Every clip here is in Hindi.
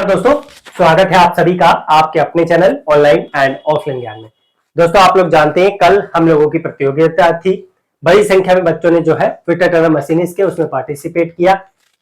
दोस्तों, स्वागत है आप सभी का आपके अपने चैनल ऑनलाइन एंड ऑफलाइन ज्ञान में। दोस्तों, आप लोग जानते हैं कल हम लोगों की प्रतियोगिता थी। बड़ी संख्या में बच्चों ने जो है ट्विटर टर्नर मशीनिस्ट के उसमें पार्टिसिपेट किया।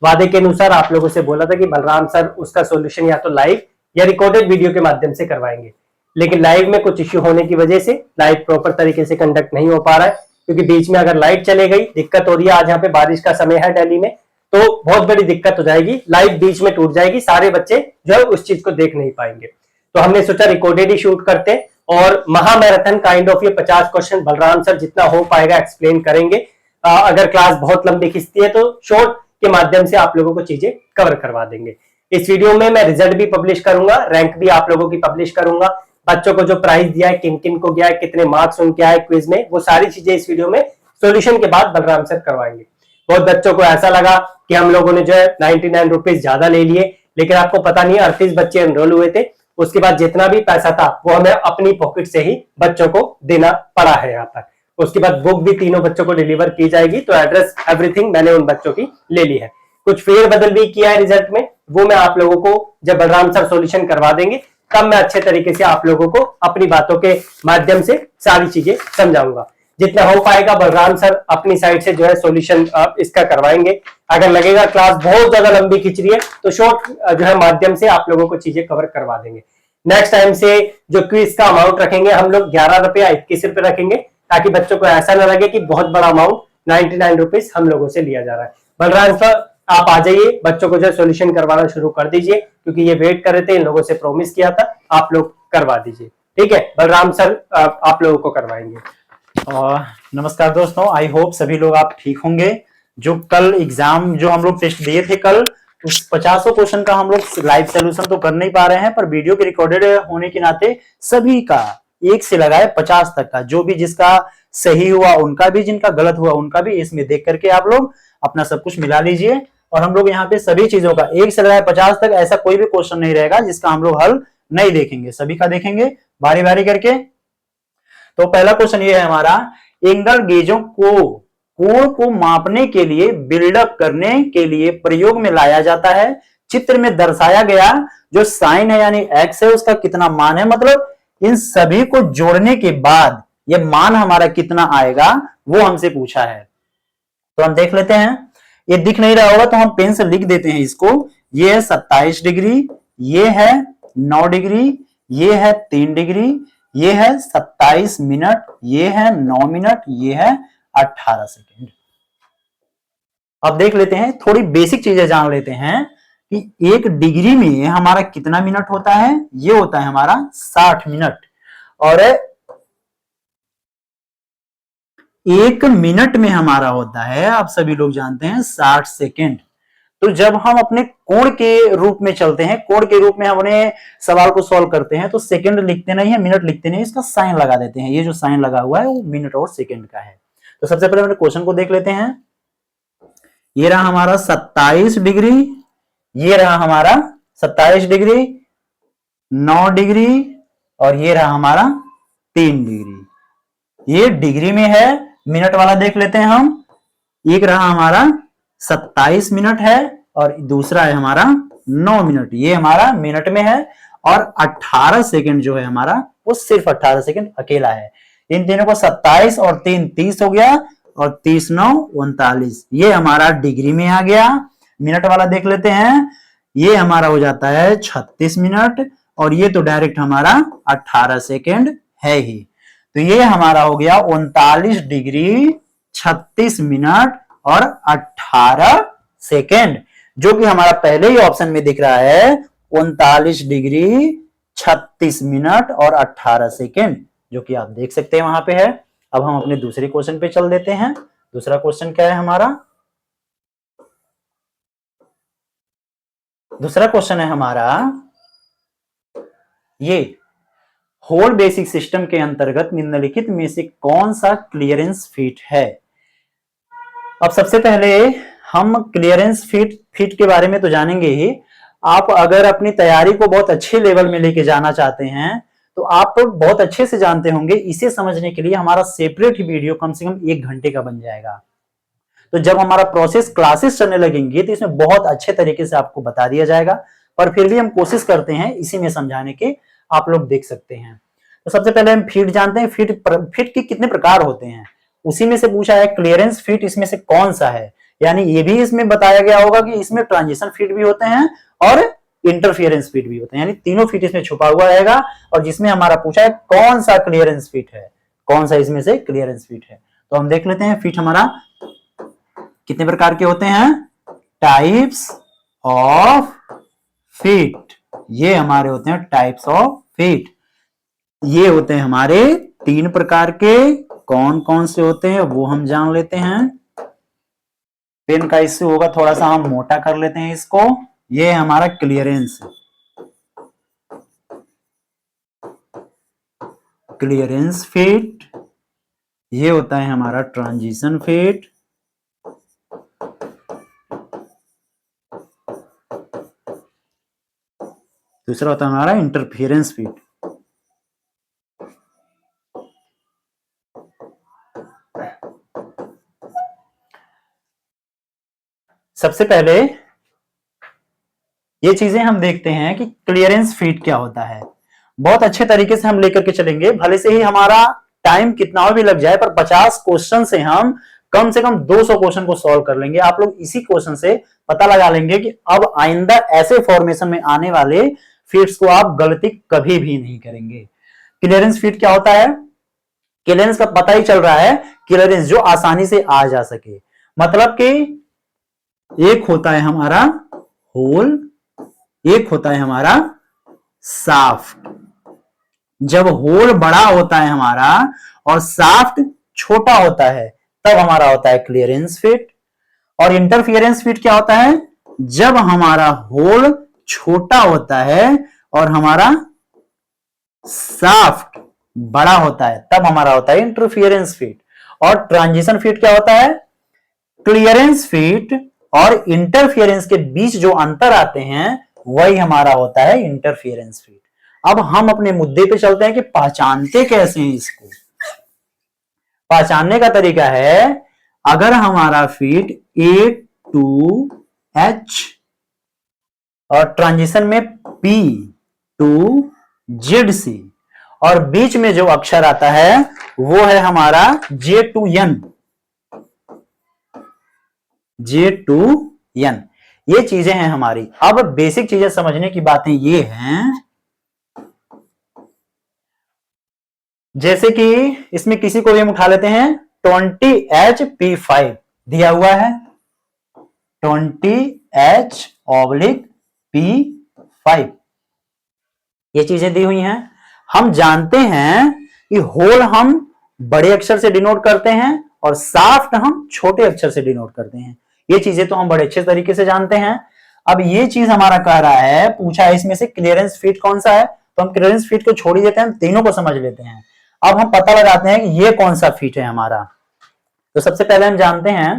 वादे के अनुसार आप लोगों से बोला था कि बलराम सर उसका सोल्यूशन या तो लाइव या रिकॉर्डेड वीडियो के माध्यम से करवाएंगे, लेकिन लाइव में कुछ इश्यू होने की वजह से लाइव प्रॉपर तरीके से कंडक्ट नहीं हो पा रहा है, क्योंकि बीच में अगर लाइट चले गई दिक्कत हो रही है। आज यहाँ पे बारिश का समय है दिल्ली में, तो बहुत बड़ी दिक्कत हो जाएगी, लाइव बीच में टूट जाएगी, सारे बच्चे जो है उस चीज को देख नहीं पाएंगे। तो हमने सोचा रिकॉर्डेड ही शूट करते और महामैराथन काइंड ऑफ ये 50 क्वेश्चन बलराम सर जितना हो पाएगा एक्सप्लेन करेंगे। अगर क्लास बहुत लंबी खिंचती है तो शॉर्ट के माध्यम से आप लोगों को चीजें कवर करवा देंगे। इस वीडियो में मैं रिजल्ट भी पब्लिश करूंगा, रैंक भी आप लोगों की पब्लिश करूंगा, बच्चों को जो प्राइज दिया है, किन किन को गया है, कितने मार्क्स उनके आए क्विज में, वो सारी चीजें इस वीडियो में सॉल्यूशन के बाद बलराम सर करवाएंगे। बहुत बच्चों को ऐसा लगा कि हम लोगों ने जो है 99 रुपीज ज्यादा ले लिए, लेकिन आपको पता नहीं 38 बच्चे एनरोल हुए थे। उसके बाद जितना भी पैसा था वो हमें अपनी पॉकेट से ही बच्चों को देना पड़ा है यहाँ पर। उसके बाद बुक भी तीनों बच्चों को डिलीवर की जाएगी, तो एड्रेस एवरीथिंग मैंने उन बच्चों की ले ली है। कुछ फेर बदल भी किया है रिजल्ट में, वो मैं आप लोगों को जब बलराम सर सॉल्यूशन करवा देंगे तब मैं अच्छे तरीके से आप लोगों को अपनी बातों के माध्यम से सारी चीजें समझाऊंगा। जितना हो पाएगा बलराम सर अपनी साइड से जो है सॉल्यूशन इसका करवाएंगे। अगर लगेगा क्लास बहुत ज्यादा लंबी खिंच रही है तो शॉर्ट जो है माध्यम से आप लोगों को चीजें कवर करवा देंगे। नेक्स्ट टाइम से जो क्विज का अमाउंट रखेंगे हम लोग 11 रुपया 21 रुपए रखेंगे, ताकि बच्चों को ऐसा ना लगे कि बहुत बड़ा अमाउंट 99 रुपीज हम लोगों से लिया जा रहा है। बलराम सर आप आ जाइए, बच्चों को जो है सोल्यूशन करवाना शुरू कर दीजिए, क्योंकि ये वेट कर रहे थे, इन लोगों से प्रॉमिस किया था, आप लोग करवा दीजिए। ठीक है, बलराम सर आप लोगों को करवाएंगे। नमस्कार दोस्तों, आई होप सभी लोग आप ठीक होंगे। जो कल एग्जाम जो हम लोग टेस्ट दिए थे कल, उस 50 क्वेश्चन का हम लोग लाइव सोल्यूशन तो कर नहीं पा रहे हैं, पर वीडियो के रिकॉर्डेड होने के नाते सभी का एक से लगाए 50 तक का, जो भी जिसका सही हुआ उनका भी, जिनका गलत हुआ उनका भी, इसमें देख करके आप लोग अपना सब कुछ मिला लीजिए। और हम लोग यहाँ पे सभी चीजों का एक से लगाए 50 तक ऐसा कोई भी क्वेश्चन नहीं रहेगा जिसका हम लोग हल नहीं देखेंगे, सभी का देखेंगे बारी बारी करके। तो पहला क्वेश्चन ये है हमारा, एंगल गेजों को कोण को मापने के लिए बिल्डअप करने के लिए प्रयोग में लाया जाता है। चित्र में दर्शाया गया जो साइन है यानी एक्स है उसका कितना मान है, मतलब इन सभी को जोड़ने के बाद ये मान हमारा कितना आएगा वो हमसे पूछा है। तो हम देख लेते हैं, ये दिख नहीं रहा होगा तो हम पेन से लिख देते हैं इसको। ये है 27 डिग्री, ये है 9 डिग्री, ये है 3 डिग्री, ये है 27 मिनट, ये है 9 मिनट, ये है 18 सेकेंड। अब देख लेते हैं, थोड़ी बेसिक चीजें जान लेते हैं कि एक डिग्री में हमारा कितना मिनट होता है। ये होता है हमारा 60 मिनट, और एक मिनट में हमारा होता है, आप सभी लोग जानते हैं, 60 सेकेंड। तो जब हम अपने कोण के रूप में चलते हैं, कोण के रूप में हमने सवाल को सॉल्व करते हैं, तो सेकंड लिखते नहीं है, मिनट लिखते नहीं, इसका साइन लगा देते हैं। ये जो साइन लगा हुआ है वो मिनट और सेकंड का है। तो सबसे पहले क्वेश्चन को देख लेते हैं। ये रहा हमारा 27 डिग्री, ये रहा हमारा 27 डिग्री, 9 डिग्री, और ये रहा हमारा 3 डिग्री। ये डिग्री में है। मिनट वाला देख लेते हैं हम। एक रहा हमारा 27 मिनट है और दूसरा है हमारा 9 मिनट, ये हमारा मिनट में है। और 18 सेकंड जो है हमारा वो सिर्फ 18 सेकंड अकेला है। इन तीनों को 27 और 3 30 हो गया, और 30 9 39, ये हमारा डिग्री में आ गया। मिनट वाला देख लेते हैं, ये हमारा हो जाता है 36 मिनट, और ये तो डायरेक्ट हमारा 18 सेकंड है ही। तो ये हमारा हो गया 39 डिग्री 36 मिनट और 18 सेकेंड, जो कि हमारा पहले ही ऑप्शन में दिख रहा है 39 डिग्री 36 मिनट और 18 सेकेंड, जो कि आप देख सकते हैं वहां पे है। अब हम अपने दूसरे क्वेश्चन पे चल देते हैं। दूसरा क्वेश्चन क्या है हमारा? दूसरा क्वेश्चन है हमारा ये, होल बेसिक सिस्टम के अंतर्गत निम्नलिखित में से कौन सा क्लियरेंस फीट है। अब सबसे पहले हम क्लियरेंस फीट के बारे में तो जानेंगे ही। आप अगर अपनी तैयारी को बहुत अच्छे लेवल में लेके जाना चाहते हैं तो आप तो बहुत अच्छे से जानते होंगे। इसे समझने के लिए हमारा सेपरेट ही वीडियो कम से कम 1 घंटे का बन जाएगा। तो जब हमारा प्रोसेस क्लासेस चलने लगेंगे तो इसमें बहुत अच्छे तरीके से आपको बता दिया जाएगा। पर फिर भी हम कोशिश करते हैं इसी में समझाने के, आप लोग देख सकते हैं। तो सबसे पहले हम फीट जानते हैं। फीट के कितने प्रकार होते हैं, उसी में से पूछा है क्लियरेंस फीट इसमें से कौन सा है, यानी ये भी इसमें बताया गया होगा कि इसमें ट्रांजिशन फीट भी होते हैं और इंटरफियरेंस फीट भी होते हैं, यानी तीनों फीट इसमें छुपा हुआ रहेगा। और जिसमें हमारा पूछा है कौन सा क्लियरेंस फीट है, कौन सा इसमें से क्लियरेंस फीट है, तो हम देख लेते हैं। फीट हमारा कितने प्रकार के होते हैं, टाइप्स ऑफ फीट, ये हमारे होते हैं टाइप्स ऑफ फीट। ये होते हैं हमारे 3 प्रकार के, कौन कौन से होते हैं वो हम जान लेते हैं। पेन का इश्यू होगा, थोड़ा सा हम मोटा कर लेते हैं इसको। ये है हमारा क्लियरेंस, क्लियरेंस फीट। ये होता है हमारा ट्रांजिशन फीट। दूसरा होता है हमारा इंटरफियरेंस फीट। सबसे पहले ये चीजें हम देखते हैं कि क्लियरेंस फीट क्या होता है। बहुत अच्छे तरीके से हम लेकर के चलेंगे, भले से ही हमारा टाइम कितना भी लग जाए, पर 50 क्वेश्चन से हम कम से कम 200 क्वेश्चन को सॉल्व कर लेंगे। आप लोग इसी क्वेश्चन से पता लगा लेंगे कि अब आइंदा ऐसे फॉर्मेशन में आने वाले फीट्स को आप गलती कभी भी नहीं करेंगे। क्लियरेंस फीट क्या होता है, क्लियरेंस का पता ही चल रहा है, क्लियरेंस जो आसानी से आ जा सके। मतलब कि एक होता है हमारा होल, एक होता है हमारा शाफ्ट। जब होल बड़ा होता है हमारा और शाफ्ट छोटा होता है, तब हमारा होता है क्लियरेंस फीट। और इंटरफियरेंस फीट क्या होता है, जब हमारा होल छोटा होता है और हमारा शाफ्ट बड़ा होता है, तब हमारा होता है इंटरफियरेंस फीट। और ट्रांजिशन फीट क्या होता है, क्लियरेंस फीट और इंटरफियरेंस के बीच जो अंतर आते हैं वही हमारा होता है इंटरफियरेंस फीट। अब हम अपने मुद्दे पे चलते हैं कि पहचानते कैसे हैं इसको। पहचानने का तरीका है, अगर हमारा फीट A to H और ट्रांजिशन में P to ZC और बीच में जो अक्षर आता है वो है हमारा J to N, J to N, ये चीजें हैं हमारी। अब बेसिक चीजें समझने की बातें ये हैं, जैसे कि इसमें किसी को भी हम उठा लेते हैं, 20HP5 दिया हुआ है, 20H/P5 ये चीजें दी हुई हैं। हम जानते हैं कि होल हम बड़े अक्षर से डिनोट करते हैं और शाफ्ट हम छोटे अक्षर से डिनोट करते हैं। ये चीजें तो हम बड़े अच्छे तरीके से जानते हैं। अब ये चीज हमारा कह रहा है, पूछा है इसमें से क्लियरेंस फीट कौन सा है, तो हम क्लियरेंस फीट को छोड़ ही देते हैं, हम तीनों को समझ लेते हैं। अब हम पता लगाते हैं कि ये कौन सा फीट है हमारा। तो सबसे पहले हम जानते हैं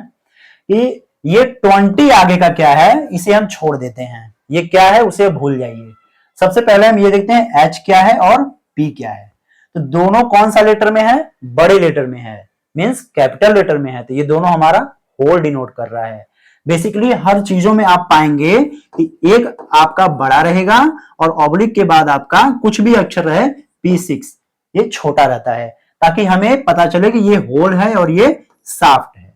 कि ये 20 आगे का क्या है, इसे हम छोड़ देते हैं, ये क्या है उसे भूल जाइए। सबसे पहले हम ये देखते हैं H क्या है और P क्या है। तो दोनों कौन सा लेटर में है, बड़े लेटर में है, मींस कैपिटल लेटर में है, तो ये दोनों हमारा होल डिनोट कर रहा है। बेसिकली हर चीजों में आप पाएंगे कि एक आपका बड़ा रहेगा और ऑब्लिक के बाद आपका कुछ भी अक्षर रहे P6, ये छोटा रहता है, ताकि हमें पता चले कि ये होल है और ये शाफ्ट है।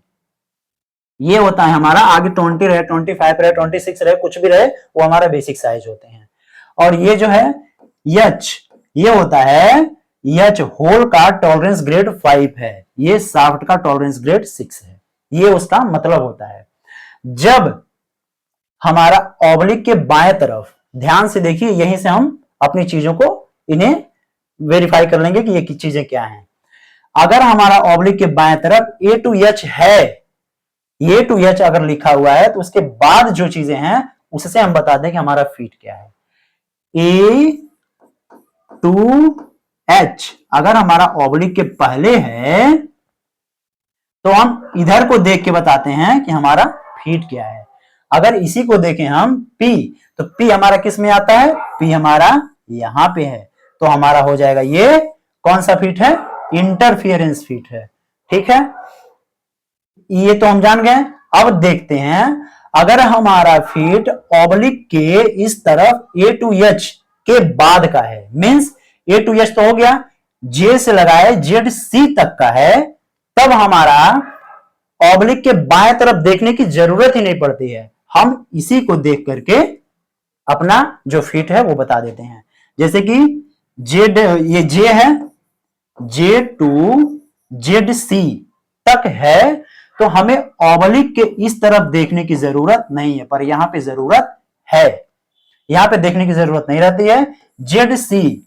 ये होता है हमारा, आगे 20 रहे, 25 रहे, 26 रहे, कुछ भी रहे, वो हमारा बेसिक साइज होते हैं। और ये जो है H, ये होता है H होल का टॉलरेंस ग्रेड 5 है, ये शाफ्ट का टॉलरेंस ग्रेड 6 है। ये उसका मतलब होता है। जब हमारा ऑब्लिक के बाएं तरफ, ध्यान से देखिए, यहीं से हम अपनी चीजों को इन्हें वेरीफाई कर लेंगे कि ये चीजें क्या हैं। अगर हमारा ऑब्लिक के बाएं तरफ A to H है, A to H अगर लिखा हुआ है, तो उसके बाद जो चीजें हैं उससे हम बता दें कि हमारा फीट क्या है। A to H अगर हमारा ऑब्लिक के पहले है, तो हम इधर को देख के बताते हैं कि हमारा फीट क्या है। अगर इसी को देखें हम P, तो P हमारा किस में आता है, P हमारा यहां पे है, तो हमारा हो जाएगा ये कौन सा फीट है, इंटरफियरेंस फीट है। ठीक है, ये तो हम जान गए। अब देखते हैं, अगर हमारा फीट ऑब्लिक के इस तरफ A to H के बाद का है, मींस A to H तो हो गया, J से लगाए ZC तक का है, तब हमारा ऑब्लिक के बाएं तरफ देखने की जरूरत ही नहीं पड़ती है। हम इसी को देख करके अपना जो फीट है वो बता देते हैं। जैसे कि जेड, ये J है, J to ZC तक है, तो हमें ऑब्लिक के इस तरफ देखने की जरूरत नहीं है, पर यहां पे जरूरत है, यहां पे देखने की जरूरत नहीं रहती है। ZC,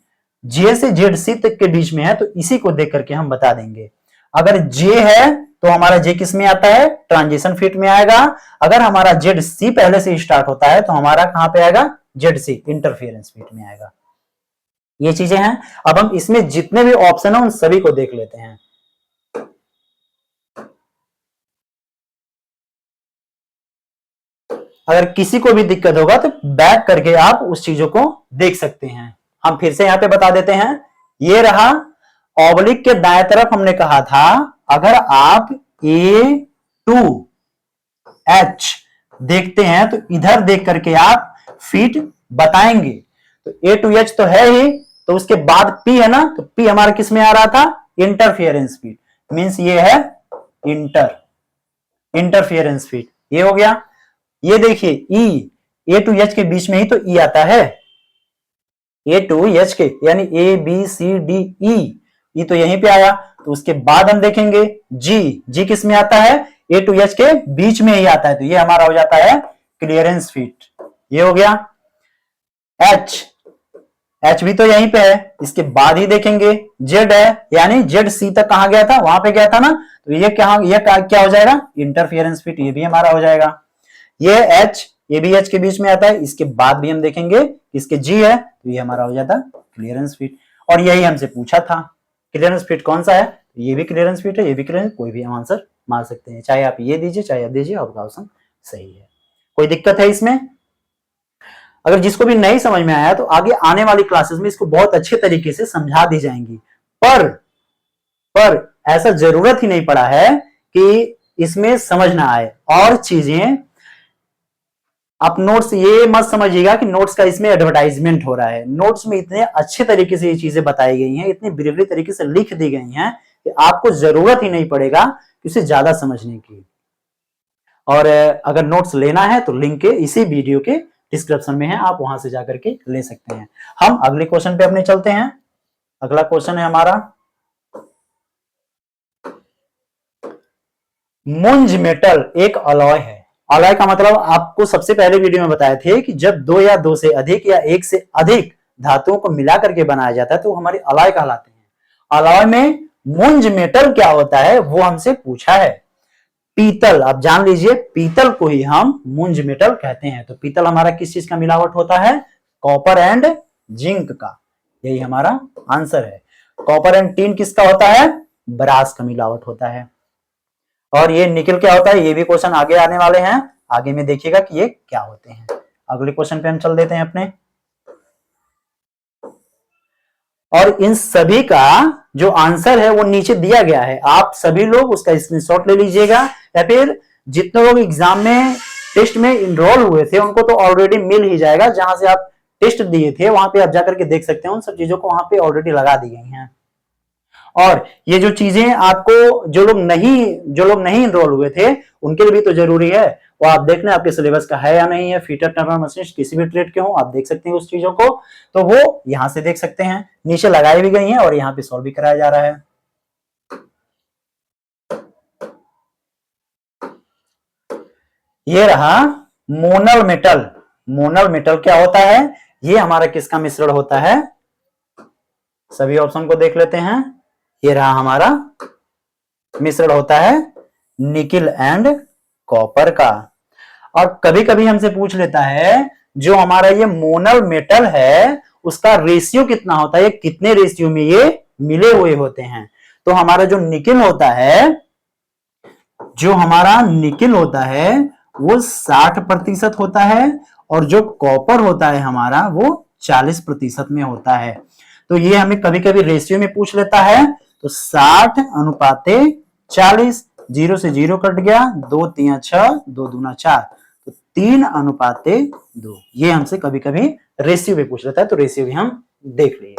J से ZC तक के बीच में है, तो इसी को देख करके हम बता देंगे। अगर J है तो हमारा J किस में आता है, ट्रांजिशन फीट में आएगा। अगर हमारा ZC पहले से स्टार्ट होता है तो हमारा कहां पे आएगा, ZC इंटरफेरेंस फीट में आएगा। ये चीजें हैं। अब हम इसमें जितने भी ऑप्शन है उन सभी को देख लेते हैं। अगर किसी को भी दिक्कत होगा तो बैक करके आप उस चीजों को देख सकते हैं। हम फिर से यहां पे बता देते हैं। ये रहा ऑब्लिक के दाएं तरफ, हमने कहा था अगर आप A to H देखते हैं तो इधर देख करके आप फीट बताएंगे। तो A to H तो है ही, तो उसके बाद P है ना, तो P हमारा किस में आ रहा था, इंटरफियरेंस फीट, मींस ये है इंटरफियरेंस फीट, ये हो गया। ये देखिए E, A to H के बीच में ही तो E आता है, A to H के, यानी A B C D E, E तो यहीं पे आया। तो उसके बाद हम देखेंगे G किस में आता है, A to H के बीच में ही आता है, तो ये हमारा हो जाता है क्लियरेंस फीट, ये हो गया। H भी तो यहीं पे है, इसके बाद ही देखेंगे। Z है, यानी ZC तक कहां गया था, वहां पे गया था ना, तो ये क्या हो जाएगा, इंटरफियरेंस फीट, ये भी हमारा हो जाएगा। ये H, ये भी H के बीच में आता है, इसके बाद भी हम देखेंगे इसके G है, तो ये हमारा हो जाता क्लियरेंस फीट। और यही हमसे पूछा था क्लियरेंस फीट कौन सा है, ये भी क्लियरेंस फीट है, ये भी क्लियरेंस, कोई भी हम आंसर मार सकते हैं, चाहे आप ये दीजिए चाहे आप दीजिए, आपका ऑप्शन सही है। कोई दिक्कत है इसमें? अगर जिसको भी नहीं समझ में आया तो आगे आने वाली क्लासेस में इसको बहुत अच्छे तरीके से समझा दी जाएंगी, पर ऐसा जरूरत ही नहीं पड़ा है कि इसमें समझ ना आए। और चीजें आप नोट्स ये मत समझिएगा कि नोट्स का इसमें एडवर्टाइजमेंट हो रहा है। नोट्स में इतने अच्छे तरीके से ये चीजें बताई गई हैं, इतनी ब्रीफली तरीके से लिख दी गई हैं कि आपको जरूरत ही नहीं पड़ेगा उसे ज्यादा समझने की। और अगर नोट्स लेना है तो लिंक के इसी वीडियो के डिस्क्रिप्शन में है, आप वहां से जाकर के ले सकते हैं। हम अगले क्वेश्चन पे अपने चलते हैं। अगला क्वेश्चन है हमारा, मुंज मेटल एक अलॉय है। अलॉय का मतलब आपको सबसे पहले वीडियो में बताए थे कि जब दो या दो से अधिक या एक से अधिक धातुओं को मिला करके बनाया जाता है तो हमारे अलॉय कहलाते हैं। अलॉय में मुंज मेटल क्या होता है वो हमसे पूछा है। पीतल, आप जान लीजिए, पीतल को ही हम मुंज मेटल कहते हैं। तो पीतल हमारा किस चीज का मिलावट होता है, कॉपर एंड जिंक का, यही हमारा आंसर है। कॉपर एंड टिन किसका होता है, ब्रास का मिलावट होता है। और ये निकल क्या होता है, ये भी क्वेश्चन आगे आने वाले हैं, आगे में देखिएगा कि ये क्या होते हैं। अगले क्वेश्चन पे हम चल देते हैं अपने। और इन सभी का जो आंसर है वो नीचे दिया गया है, आप सभी लोग उसका स्क्रीनशॉट ले लीजिएगा, या फिर जितने लोग एग्जाम में टेस्ट में इनरोल हुए थे उनको तो ऑलरेडी मिल ही जाएगा। जहां से आप टेस्ट दिए थे वहां पे आप जाकर के देख सकते हैं, उन सब चीजों को वहां पे ऑलरेडी लगा दी गई हैं। और ये जो चीजें आपको जो लोग नहीं इनरोल हुए थे उनके लिए भी तो जरूरी है, वो आप देखना आपके सिलेबस का है या नहीं है। फीटर टर्नर मशीनिस्ट किसी भी ट्रेड के हो आप देख सकते हैं उस चीजों को, तो वो यहां से देख सकते हैं, नीचे लगाई भी गई हैं और यहाँ पे सॉल्व भी कराया जा रहा है। ये रहा मोनल मेटल। मोनल मेटल क्या होता है, ये हमारा किसका मिश्रण होता है, सभी ऑप्शन को देख लेते हैं। ये रहा हमारा मिश्रण होता है निकिल एंड कॉपर का। और कभी कभी हमसे पूछ लेता है जो हमारा ये मोनल मेटल है उसका रेशियो कितना होता है, कितने रेशियो में ये मिले हुए होते हैं। तो हमारा जो निकिल होता है, जो हमारा निकिल होता है वो 60% होता है, और जो कॉपर होता है हमारा वो 40% में होता है। तो ये हमें कभी कभी रेशियो में पूछ लेता है, तो 60:40, 0 से 0 कट गया, 2 3 6, 2 दूना 4, तो 3:2। ये हमसे कभी कभी रेशियो भी पूछ लेता है, तो रेशियो भी हम देख लिए।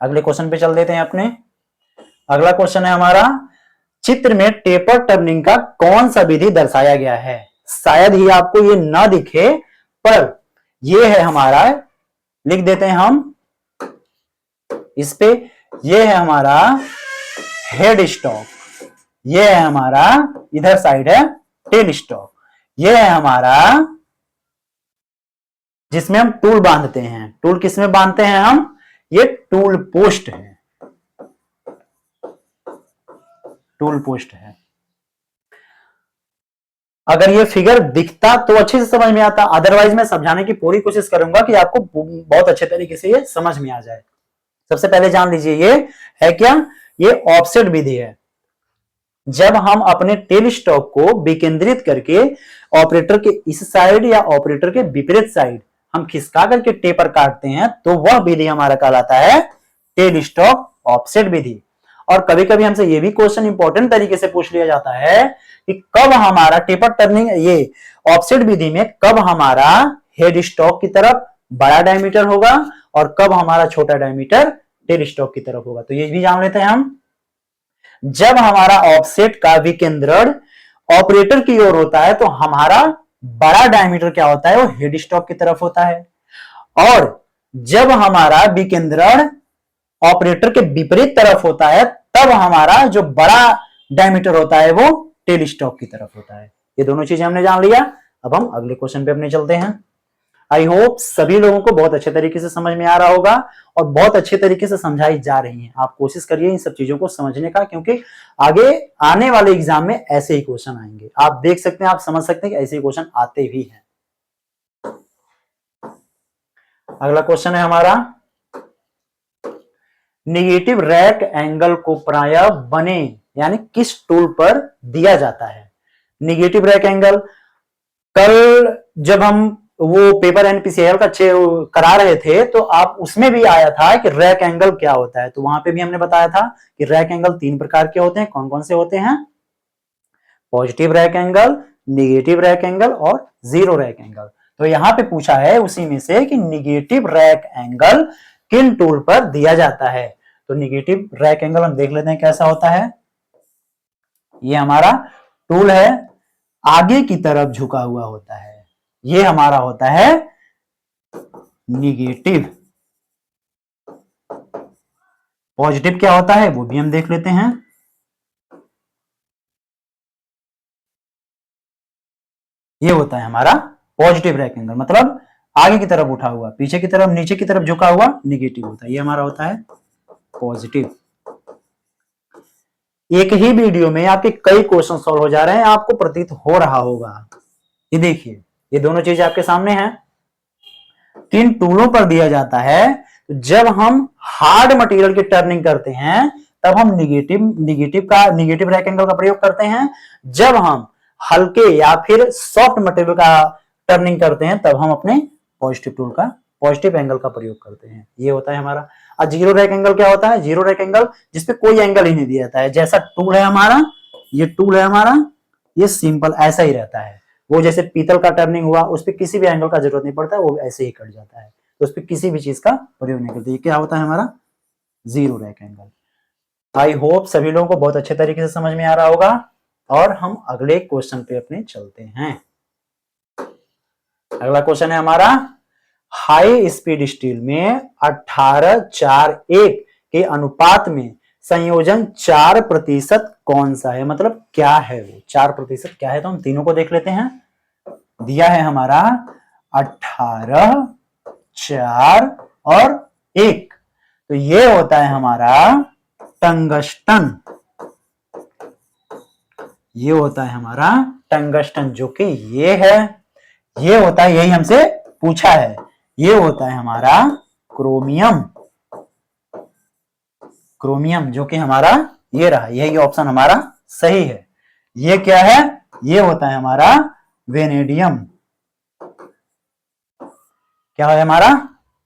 अगले क्वेश्चन पे चल देते हैं अपने। अगला क्वेश्चन है हमारा, चित्र में टेपर टर्निंग का कौन सा विधि दर्शाया गया है। शायद ही आपको ये ना दिखे, पर ये है हमारा, लिख देते हैं हम इस पे, ये है हमारा हेड स्टॉक, ये है हमारा, इधर साइड है टेल स्टॉक, ये है हमारा जिसमें हम टूल बांधते हैं। टूल किसमें बांधते हैं हम, ये टूल पोस्ट है, टूल पोस्ट है। अगर ये फिगर दिखता तो अच्छे से समझ में आता, अदरवाइज मैं समझाने की पूरी कोशिश करूंगा कि आपको बहुत अच्छे तरीके से ये समझ में आ जाए। सबसे पहले जान लीजिए ये है क्या, ये ऑफसेट विधि है। जब हम अपने टेल स्टॉक को विकेंद्रित करके ऑपरेटर के इस साइड या ऑपरेटर के विपरीत साइड हम खिसका करके टेपर काटते हैं, तो वह विधि हमारा कहलाता है टेल स्टॉक ऑफसेट विधि। और कभी कभी हमसे ये भी क्वेश्चन इंपॉर्टेंट तरीके से पूछ लिया जाता है कि कब हमारा टेपर टर्निंग, ये ऑफसेट विधि में कब हमारा हेड स्टॉक की तरफ बड़ा डायमीटर होगा और कब हमारा छोटा डायमीटर टेल स्टॉक की तरफ होगा। तो ये भी जान लेते हैं हम। जब हमारा ऑफसेट का विकेंद्रण ऑपरेटर की ओर होता है तो हमारा बड़ा डायमीटर क्या होता है, वो हेड स्टॉक की तरफ होता है। और जब हमारा विकेंद्रण ऑपरेटर के विपरीत तरफ होता है, तब हमारा जो बड़ा डायमीटर होता है वो टेल स्टॉक की तरफ होता है। ये दोनों चीजें हमने जान लिया। अब हम अगले क्वेश्चन पे अपने चलते हैं। आई होप सभी लोगों को बहुत अच्छे तरीके से समझ में आ रहा होगा और बहुत अच्छे तरीके से समझाई जा रही है। आप कोशिश करिए इन सब चीजों को समझने का, क्योंकि आगे आने वाले एग्जाम में ऐसे ही क्वेश्चन आएंगे। आप देख सकते हैं, आप समझ सकते हैं कि ऐसे ही क्वेश्चन आते भी हैं। अगला क्वेश्चन है हमारा, निगेटिव रैक एंगल को प्रायः बने यानी किस टूल पर दिया जाता है। निगेटिव रैक एंगल, कल जब हम वो पेपर एनपीसीएल का करा रहे थे तो आप उसमें भी आया था कि रैक एंगल क्या होता है। तो वहां पे भी हमने बताया था कि रैक एंगल 3 प्रकार के होते हैं। कौन कौन से होते हैं, positive rack angle, negative rack angle और जीरो रैक एंगल। तो यहां पे पूछा है उसी में से कि निगेटिव रैक एंगल किन टूल पर दिया जाता है। तो निगेटिव रैक एंगल हम देख लेते हैं कैसा होता है। ये हमारा टूल है, आगे की तरफ झुका हुआ होता है, ये हमारा होता है निगेटिव। पॉजिटिव क्या होता है वो भी हम देख लेते हैं। ये होता है हमारा पॉजिटिव रैक एंगल, मतलब आगे की तरफ उठा हुआ, पीछे की तरफ, नीचे की तरफ झुका हुआ निगेटिव होता है। ये हमारा होता है पॉजिटिव। एक ही वीडियो में आपके कई क्वेश्चन सॉल्व हो जा रहे हैं, आपको प्रतीत हो रहा होगा। ये देखिए, ये दोनों चीजें आपके सामने हैं। किन टूलों पर दिया जाता है, जब हम हार्ड मटेरियल की टर्निंग करते हैं तब हम निगेटिव रैक एंगल का प्रयोग करते हैं। जब हम हल्के या फिर सॉफ्ट मटेरियल का टर्निंग करते हैं तब हम अपने पॉजिटिव एंगल का प्रयोग करते हैं। ये होता है हमारा। और जीरो रैक एंगल क्या होता है, जीरो रैक एंगल जिसपे कोई एंगल ही नहीं दिया जाता है। जैसा टूल है हमारा, ये टूल है हमारा, ये सिंपल ऐसा ही रहता है। वो जैसे पीतल का टर्निंग हुआ, उस पर किसी भी एंगल का जरूरत नहीं पड़ता है, वो ऐसे ही कट जाता है, तो उस पर किसी भी चीज का प्रयोग नहीं करते। ये क्या होता है हमारा zero rack angle. I hope सभी लोगों को बहुत अच्छे तरीके से समझ में आ रहा होगा। और हम अगले क्वेश्चन पे अपने चलते हैं। अगला क्वेश्चन है हमारा, हाई स्पीड स्टील में 18:4:1 के अनुपात में संयोजन 4% कौन सा है, मतलब क्या है वो 4% क्या है। तो हम तीनों को देख लेते हैं। दिया है हमारा 18, 4 और 1। तो ये होता है हमारा टंगस्टन। ये होता है हमारा टंगस्टन, जो कि ये है। ये होता है, यही हमसे पूछा है, ये होता है हमारा क्रोमियम, जो कि हमारा ये रहा, यही ऑप्शन हमारा सही है। ये क्या है, ये होता है हमारा वेनेडियम। क्या है हमारा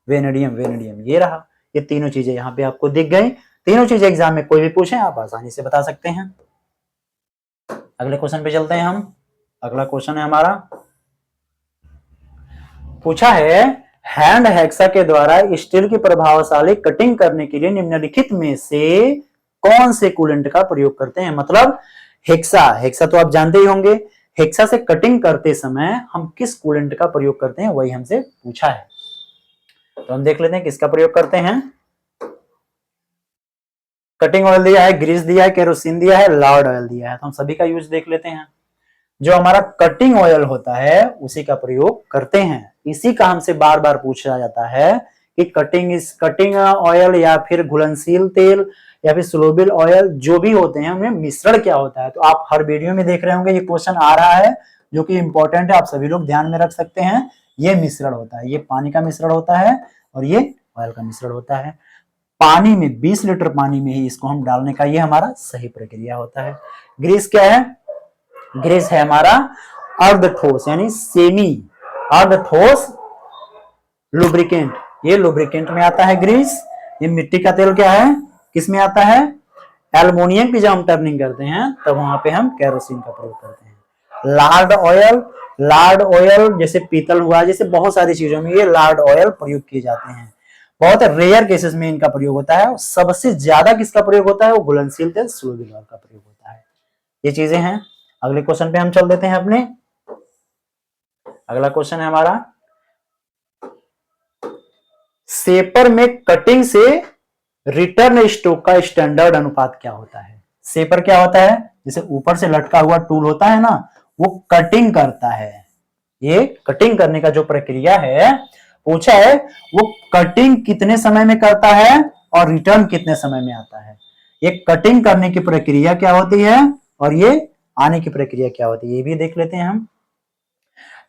वेनेडियम, ये रहा। ये तीनों चीजें यहां पे आपको दिख गई। तीनों चीजें एग्जाम में कोई भी पूछे आप आसानी से बता सकते हैं। अगले क्वेश्चन पे चलते हैं हम। अगला क्वेश्चन है हमारा, पूछा है हैंड हेक्सा के द्वारा स्टील की प्रभावशाली कटिंग करने के लिए निम्नलिखित में से कौन से कूलेंट का प्रयोग करते हैं। मतलब हेक्सा, हेक्सा तो आप जानते ही होंगे, हेक्सा से कटिंग करते समय हम किस कूलेंट का प्रयोग करते हैं, वही हमसे पूछा है। तो हम देख लेते हैं किसका प्रयोग करते हैं। कटिंग ऑयल दिया है, ग्रीस दिया है, केरोसिन दिया है, लॉर्ड ऑयल दिया है। तो हम सभी का यूज देख लेते हैं। जो हमारा कटिंग ऑयल होता है उसी का प्रयोग करते हैं। इसी का हमसे बार बार पूछा जाता है कि कटिंग ऑयल या फिर घुलनशील तेल या फिर स्लोबिल ऑयल जो भी होते हैं उनमें मिश्रण क्या होता है। तो आप हर वीडियो में देख रहे होंगे ये क्वेश्चन आ रहा है, जो कि इंपॉर्टेंट है, आप सभी लोग ध्यान में रख सकते हैं। ये मिश्रण होता है, ये पानी का मिश्रण होता है और ये ऑयल का मिश्रण होता है। पानी में 20 लीटर पानी में ही इसको हम डालने का ये हमारा सही प्रक्रिया होता है। ग्रीस क्या है, ग्रीस है हमारा अर्ध ठोस यानी सेमी अर्ध ठोस लुब्रिकेंट, ये लुब्रिकेंट में आता है ग्रीस। ये मिट्टी का तेल क्या है, किस में आता है, एल्युमिनियम की जब हम टर्निंग करते हैं तब वहां पे हम केरोसिन का प्रयोग करते हैं। लार्ड ऑयल, लार्ड ऑयल जैसे पीतल हुआ, जैसे बहुत सारी चीजों में ये लार्ड ऑयल प्रयोग किए जाते हैं। बहुत रेयर केसेस में इनका प्रयोग होता है। सबसे ज्यादा किसका प्रयोग होता है, वो घुलनशील तेल स्लोबिल ऑयल का प्रयोग होता है। ये चीजें हैं। अगले क्वेश्चन पे हम चल देते हैं अपने। अगला क्वेश्चन है हमारा, सेपर में कटिंग से रिटर्न स्ट्रोक का स्टैंडर्ड अनुपात क्या होता है। सेपर क्या होता है, जैसे ऊपर से लटका हुआ टूल होता है ना, वो कटिंग करता है। ये कटिंग करने का जो प्रक्रिया है पूछा है, वो कटिंग कितने समय में करता है और रिटर्न कितने समय में आता है। ये कटिंग करने की प्रक्रिया क्या होती है और ये आने की प्रक्रिया क्या होती है, ये भी देख लेते हैं हम।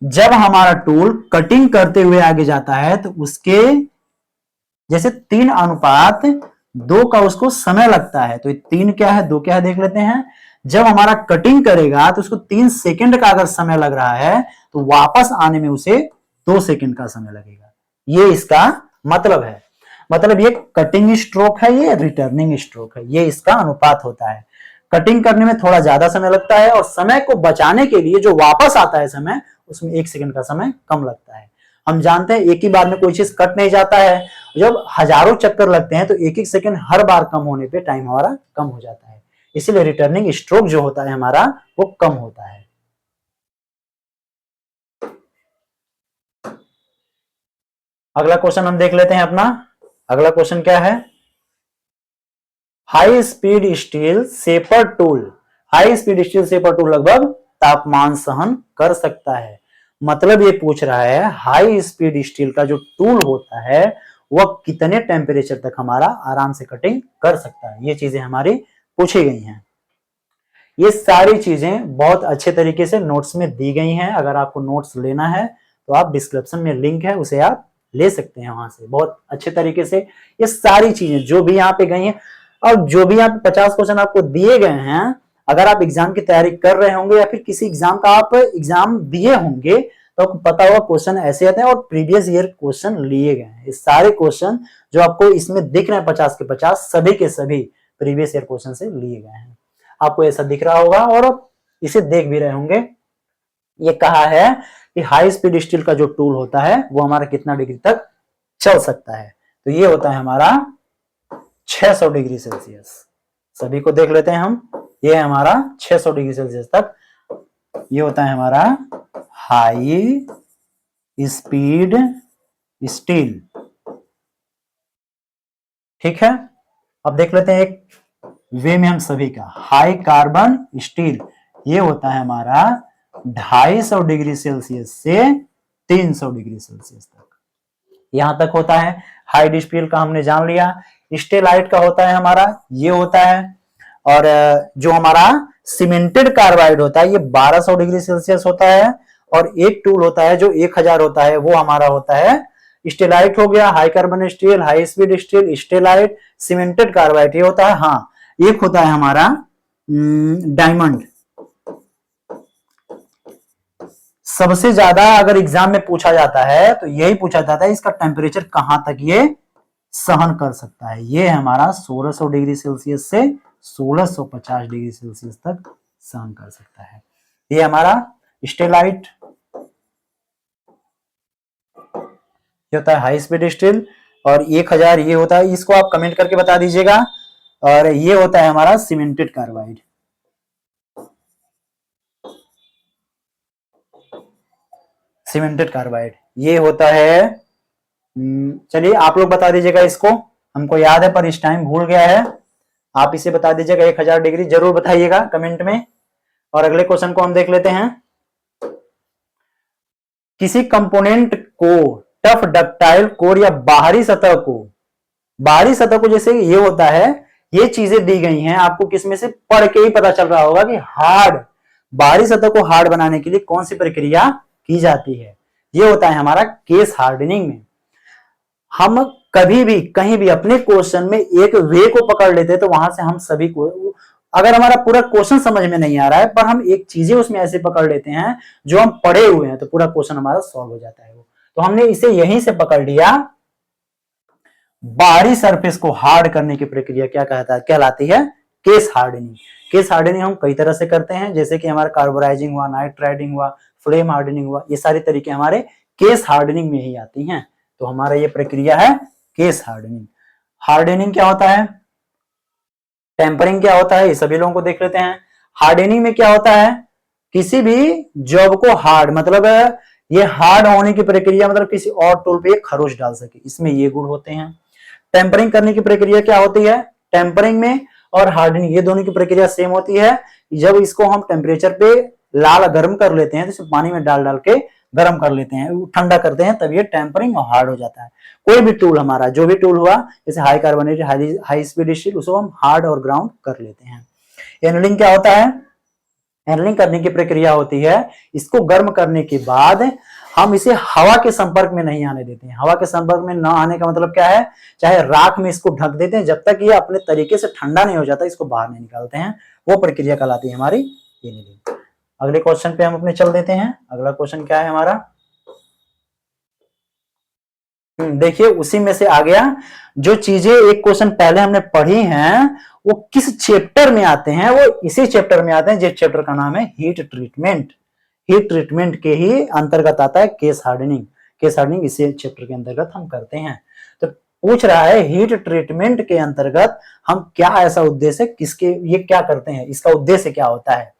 जब हमारा टूल कटिंग करते हुए आगे जाता है तो उसके जैसे 3:2 का उसको समय लगता है। तो 3 क्या है, 2 क्या है, देख लेते हैं। जब हमारा कटिंग करेगा तो उसको 3 सेकंड का अगर समय लग रहा है तो वापस आने में उसे 2 सेकंड का समय लगेगा। ये इसका मतलब है। मतलब ये कटिंग स्ट्रोक है, ये रिटर्निंग स्ट्रोक है, ये इसका अनुपात होता है। कटिंग करने में थोड़ा ज्यादा समय लगता है और समय को बचाने के लिए जो वापस आता है समय, उसमें 1 सेकंड का समय कम लगता है। हम जानते हैं एक ही बार में कोई चीज कट नहीं जाता है। जब हजारों चक्कर लगते हैं तो 1-1 सेकंड हर बार कम होने पे टाइम हमारा कम हो जाता है। इसीलिए रिटर्निंग स्ट्रोक जो होता है हमारा वो कम होता है। अगला क्वेश्चन हम देख लेते हैं अपना। अगला क्वेश्चन क्या है, high speed steel shaper tool, high speed steel shaper tool लगभग तापमान सहन कर सकता है। मतलब ये पूछ रहा है हाई स्पीड स्टील का जो टूल होता है वह कितने टेम्परेचर तक हमारा आराम से कटिंग कर सकता है। ये चीजें हमारी पूछी गई हैं। ये सारी चीजें बहुत अच्छे तरीके से नोट्स में दी गई हैं। अगर आपको नोट्स लेना है तो आप डिस्क्रिप्शन में लिंक है, उसे आप ले सकते हैं वहां से। बहुत अच्छे तरीके से ये सारी चीजें जो भी यहाँ पे गई हैं और जो भी यहाँ पे 50 क्वेश्चन आपको दिए गए हैं, अगर आप एग्जाम की तैयारी कर रहे होंगे या फिर किसी एग्जाम का आप एग्जाम दिए होंगे तो आपको पता होगा क्वेश्चन ऐसे आते हैं और प्रीवियस ईयर क्वेश्चन लिए गए हैं। ये सारे क्वेश्चन जो आपको इसमें दिख रहे हैं 50 के 50 सभी के सभी प्रीवियस ईयर क्वेश्चन से लिए गए हैं। आपको ऐसा दिख रहा होगा और इसे देख भी रहे होंगे। ये कहा है कि हाई स्पीड स्टील का जो टूल होता है वो हमारा कितना डिग्री तक चल सकता है। तो ये होता है हमारा 600 डिग्री सेल्सियस। सभी को देख लेते हैं हम। ये है हमारा 600 डिग्री सेल्सियस तक। ये होता है हमारा हाई स्पीड स्टील। ठीक है, अब देख लेते हैं एक वे में हम सभी का। हाई कार्बन स्टील ये होता है हमारा 250 डिग्री सेल्सियस से 300 डिग्री सेल्सियस तक, यहां तक होता है। हाई स्टील का हमने जान लिया। स्टेलाइट का होता है हमारा ये होता है। और जो हमारा सीमेंटेड कार्बाइड होता है ये 1200 डिग्री सेल्सियस होता है। और एक टूल होता है जो 1000 होता है, वो हमारा होता है स्टेलाइट हो गया, high carbon steel, high speed steel, stellite, cemented carbide ये होता है। हाँ, एक होता है हमारा डायमंड। सबसे ज्यादा अगर एग्जाम में पूछा जाता है तो यही पूछा जाता है इसका टेम्परेचर कहां तक ये सहन कर सकता है। ये हमारा 1600 डिग्री सेल्सियस से 1650 डिग्री सेल्सियस तक सहन कर सकता है। ये हमारा स्टेलाइट। ये होता है हाई स्पीड स्टील, और 1000 ये होता है, इसको आप कमेंट करके बता दीजिएगा। और ये होता है हमारा सीमेंटेड कार्बाइड। सीमेंटेड कार्बाइड ये होता है, चलिए आप लोग बता दीजिएगा इसको, हमको याद है पर इस टाइम भूल गया है। आप इसे बता दीजिएगा, 1000 डिग्री जरूर बताइएगा कमेंट में। और अगले क्वेश्चन को हम देख लेते हैं। किसी कंपोनेंट को टफ डक्टाइल कोर या बाहरी सतह को जैसे ये होता है, ये चीजें दी गई हैं आपको, किसमें से पढ़ के ही पता चल रहा होगा कि हार्ड, बाहरी सतह को हार्ड बनाने के लिए कौन सी प्रक्रिया की जाती है। ये होता है हमारा केस हार्डनिंग में। हम कभी भी कहीं भी अपने क्वेश्चन में एक वे को पकड़ लेते हैं तो वहां से हम सभी को, अगर हमारा पूरा क्वेश्चन समझ में नहीं आ रहा है पर हम एक चीजें उसमें ऐसे पकड़ लेते हैं जो हम पढ़े हुए हैं, तो पूरा क्वेश्चन हमारा सॉल्व हो जाता है। वो तो हमने इसे यहीं से पकड़ लिया। बाहरी सरफेस को हार्ड करने की प्रक्रिया क्या कहलाती है? Case hardening. केस हार्डनिंग हम कई तरह से करते हैं, जैसे कि हमारा कार्बोराइजिंग हुआ, नाइट्राइडिंग हुआ, फ्लेम हार्डनिंग हुआ, ये सारी तरीके हमारे केस हार्डनिंग में ही आती हैं। तो हमारा ये प्रक्रिया है केस हार्डनिंग। हार्डनिंग क्या होता है, टेम्परिंग क्या होता है, ये सभी लोगों को देख लेते हैं। हार्डनिंग में क्या होता है, किसी भी जॉब को हार्ड, मतलब ये हार्ड होने की प्रक्रिया, मतलब किसी और टूल पे खरोच डाल सके, इसमें ये गुण होते हैं। टेम्परिंग करने की प्रक्रिया क्या होती है, टेम्परिंग में और हार्डनिंग ये दोनों की प्रक्रिया सेम होती है। जब इसको हम टेम्परेचर पे लाल गर्म कर लेते हैं, तो इसे पानी में डाल डाल के गर्म कर लेते हैं, ठंडा करते हैं, तब ये टेम्परिंग और हार्ड हो जाता है। कोई भी टूल हमारा, जो भी टूल हुआ, जैसे high carbonate, high speed steel, उसको हम हार्ड और ग्राउंड कर लेते हैं। एनलिंग क्या होता है, एनलिंग करने की प्रक्रिया होती है, इसको गर्म करने के बाद हम इसे हवा के संपर्क में नहीं आने देते हैं। हवा के संपर्क में ना आने का मतलब क्या है, चाहे राख में इसको ढक देते हैं, जब तक ये अपने तरीके से ठंडा नहीं हो जाता इसको बाहर नहीं निकालते हैं, वो प्रक्रिया कहलाती है हमारी एनलिंग। अगले क्वेश्चन पे हम अपने चल देते हैं। अगला क्वेश्चन क्या है हमारा, देखिए उसी में से आ गया। जो चीजें एक क्वेश्चन पहले हमने पढ़ी हैं वो किस चैप्टर में आते हैं, वो इसी चैप्टर में आते हैं, जिस चैप्टर का नाम है हीट ट्रीटमेंट। हीट ट्रीटमेंट के ही अंतर्गत आता है केस हार्डनिंग। केस हार्डनिंग इसी चैप्टर के अंतर्गत हम करते हैं। तो पूछ रहा है हीट ट्रीटमेंट के अंतर्गत हम क्या ऐसा उद्देश्य, किसके ये क्या करते हैं, इसका उद्देश्य क्या होता है।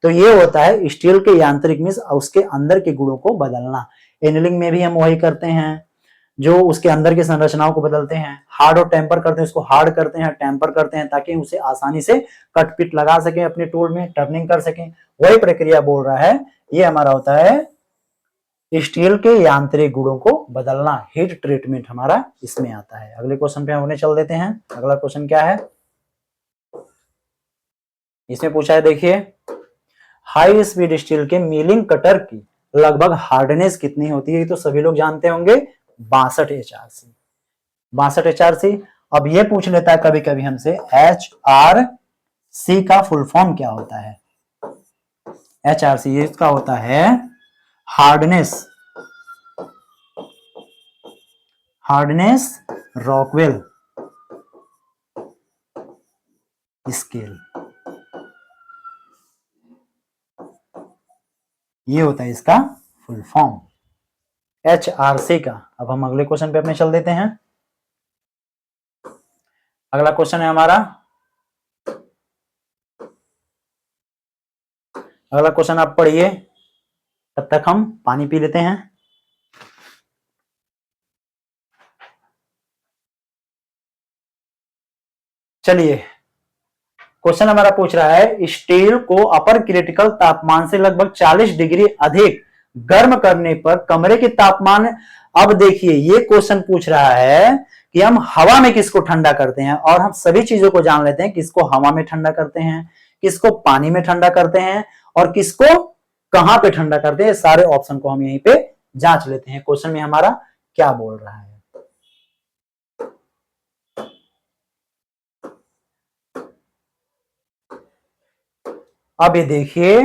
तो ये होता है स्टील के यांत्रिक में उसके अंदर के गुणों को बदलना। एनलिंग में भी हम वही करते हैं, जो उसके अंदर की संरचनाओं को बदलते हैं। हार्ड और टेम्पर करते हैं, उसको हार्ड करते हैं, टेम्पर करते हैं, ताकि उसे आसानी से कट पिट लगा सकें, अपने टूल में टर्निंग कर सकें। वही प्रक्रिया बोल रहा है, ये हमारा होता है स्टील के यांत्रिक गुणों को बदलना। हीट ट्रीटमेंट हमारा इसमें आता है। अगले क्वेश्चन पे हम उन्हें चल देते हैं। अगला क्वेश्चन क्या है, इसमें पूछा है, देखिए हाई स्पीड स्टील के मिलिंग कटर की लगभग हार्डनेस कितनी होती है, तो सभी लोग जानते होंगे 62 HRC। 62 HRC। अब ये पूछ लेता है कभी कभी हमसे HRC का फुल फॉर्म क्या होता है। HRC इसका होता है हार्डनेस रॉकवेल स्केल, ये होता है इसका फुल फॉर्म HRC का। अब हम अगले क्वेश्चन पे अपने चल देते हैं। अगला क्वेश्चन है हमारा, अगला क्वेश्चन आप पढ़िए, तब तक हम पानी पी लेते हैं। चलिए क्वेश्चन हमारा पूछ रहा है, स्टील को अपर क्रिटिकल तापमान से लगभग 40 डिग्री अधिक गर्म करने पर कमरे के तापमान। अब देखिए ये क्वेश्चन पूछ रहा है कि हम हवा में किसको ठंडा करते हैं, और हम सभी चीजों को जान लेते हैं, किसको हवा में ठंडा करते हैं, किसको पानी में ठंडा करते हैं, और किसको कहां पे ठंडा करते हैं। सारे ऑप्शन को हम यहीं पे जांच लेते हैं, क्वेश्चन में हमारा क्या बोल रहा है। अब ये देखिए,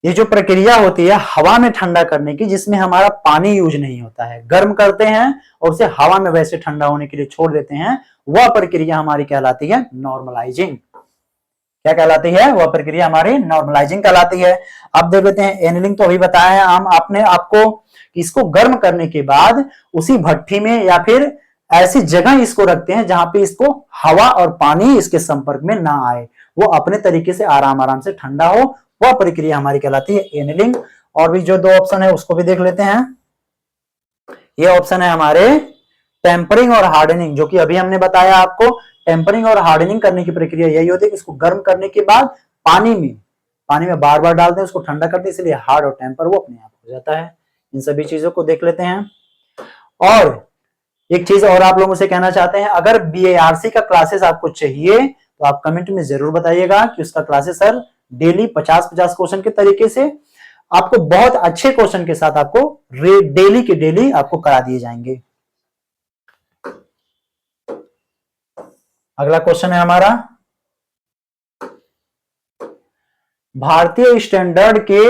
ये जो प्रक्रिया होती है हवा में ठंडा करने की, जिसमें हमारा पानी यूज नहीं होता है, गर्म करते हैं और उसे हवा में वैसे ठंडा होने के लिए छोड़ देते हैं, वह प्रक्रिया हमारी कहलाती है नॉर्मलाइजिंग। क्या कहलाती है? वह प्रक्रिया हमारी नॉर्मलाइजिंग कहलाती है। अब देख लेते हैं एनिलिंग, तो अभी बताया है हम आपने आपको कि इसको गर्म करने के बाद उसी भट्ठी में या फिर ऐसी जगह इसको रखते हैं जहां पे इसको हवा और पानी इसके संपर्क में ना आए, वो अपने तरीके से आराम आराम से ठंडा हो, वह प्रक्रिया हमारी कहलाती है एनिलिंग। और भी जो दो ऑप्शन है उसको भी देख लेते हैं। ये ऑप्शन है हमारे टेम्परिंग और हार्डनिंग, जो कि अभी हमने बताया आपको। टेम्परिंग और हार्डनिंग करने की प्रक्रिया यही होती है कि इसको गर्म करने के बाद पानी में बार बार डालते हैं, उसको ठंडा करते हैं, इसलिए हार्ड और टेम्पर वो अपने आप हो जाता है। इन सभी चीजों को देख लेते हैं। और एक चीज और आप लोगों से कहना चाहते हैं, अगर बीएआरसी का क्लासेस आपको चाहिए तो आप कमेंट में जरूर बताइएगा कि उसका क्लासेस सर डेली 50-50 क्वेश्चन के तरीके से आपको बहुत अच्छे क्वेश्चन के साथ आपको डेली के डेली आपको करा दिए जाएंगे। अगला क्वेश्चन है हमारा, भारतीय स्टैंडर्ड के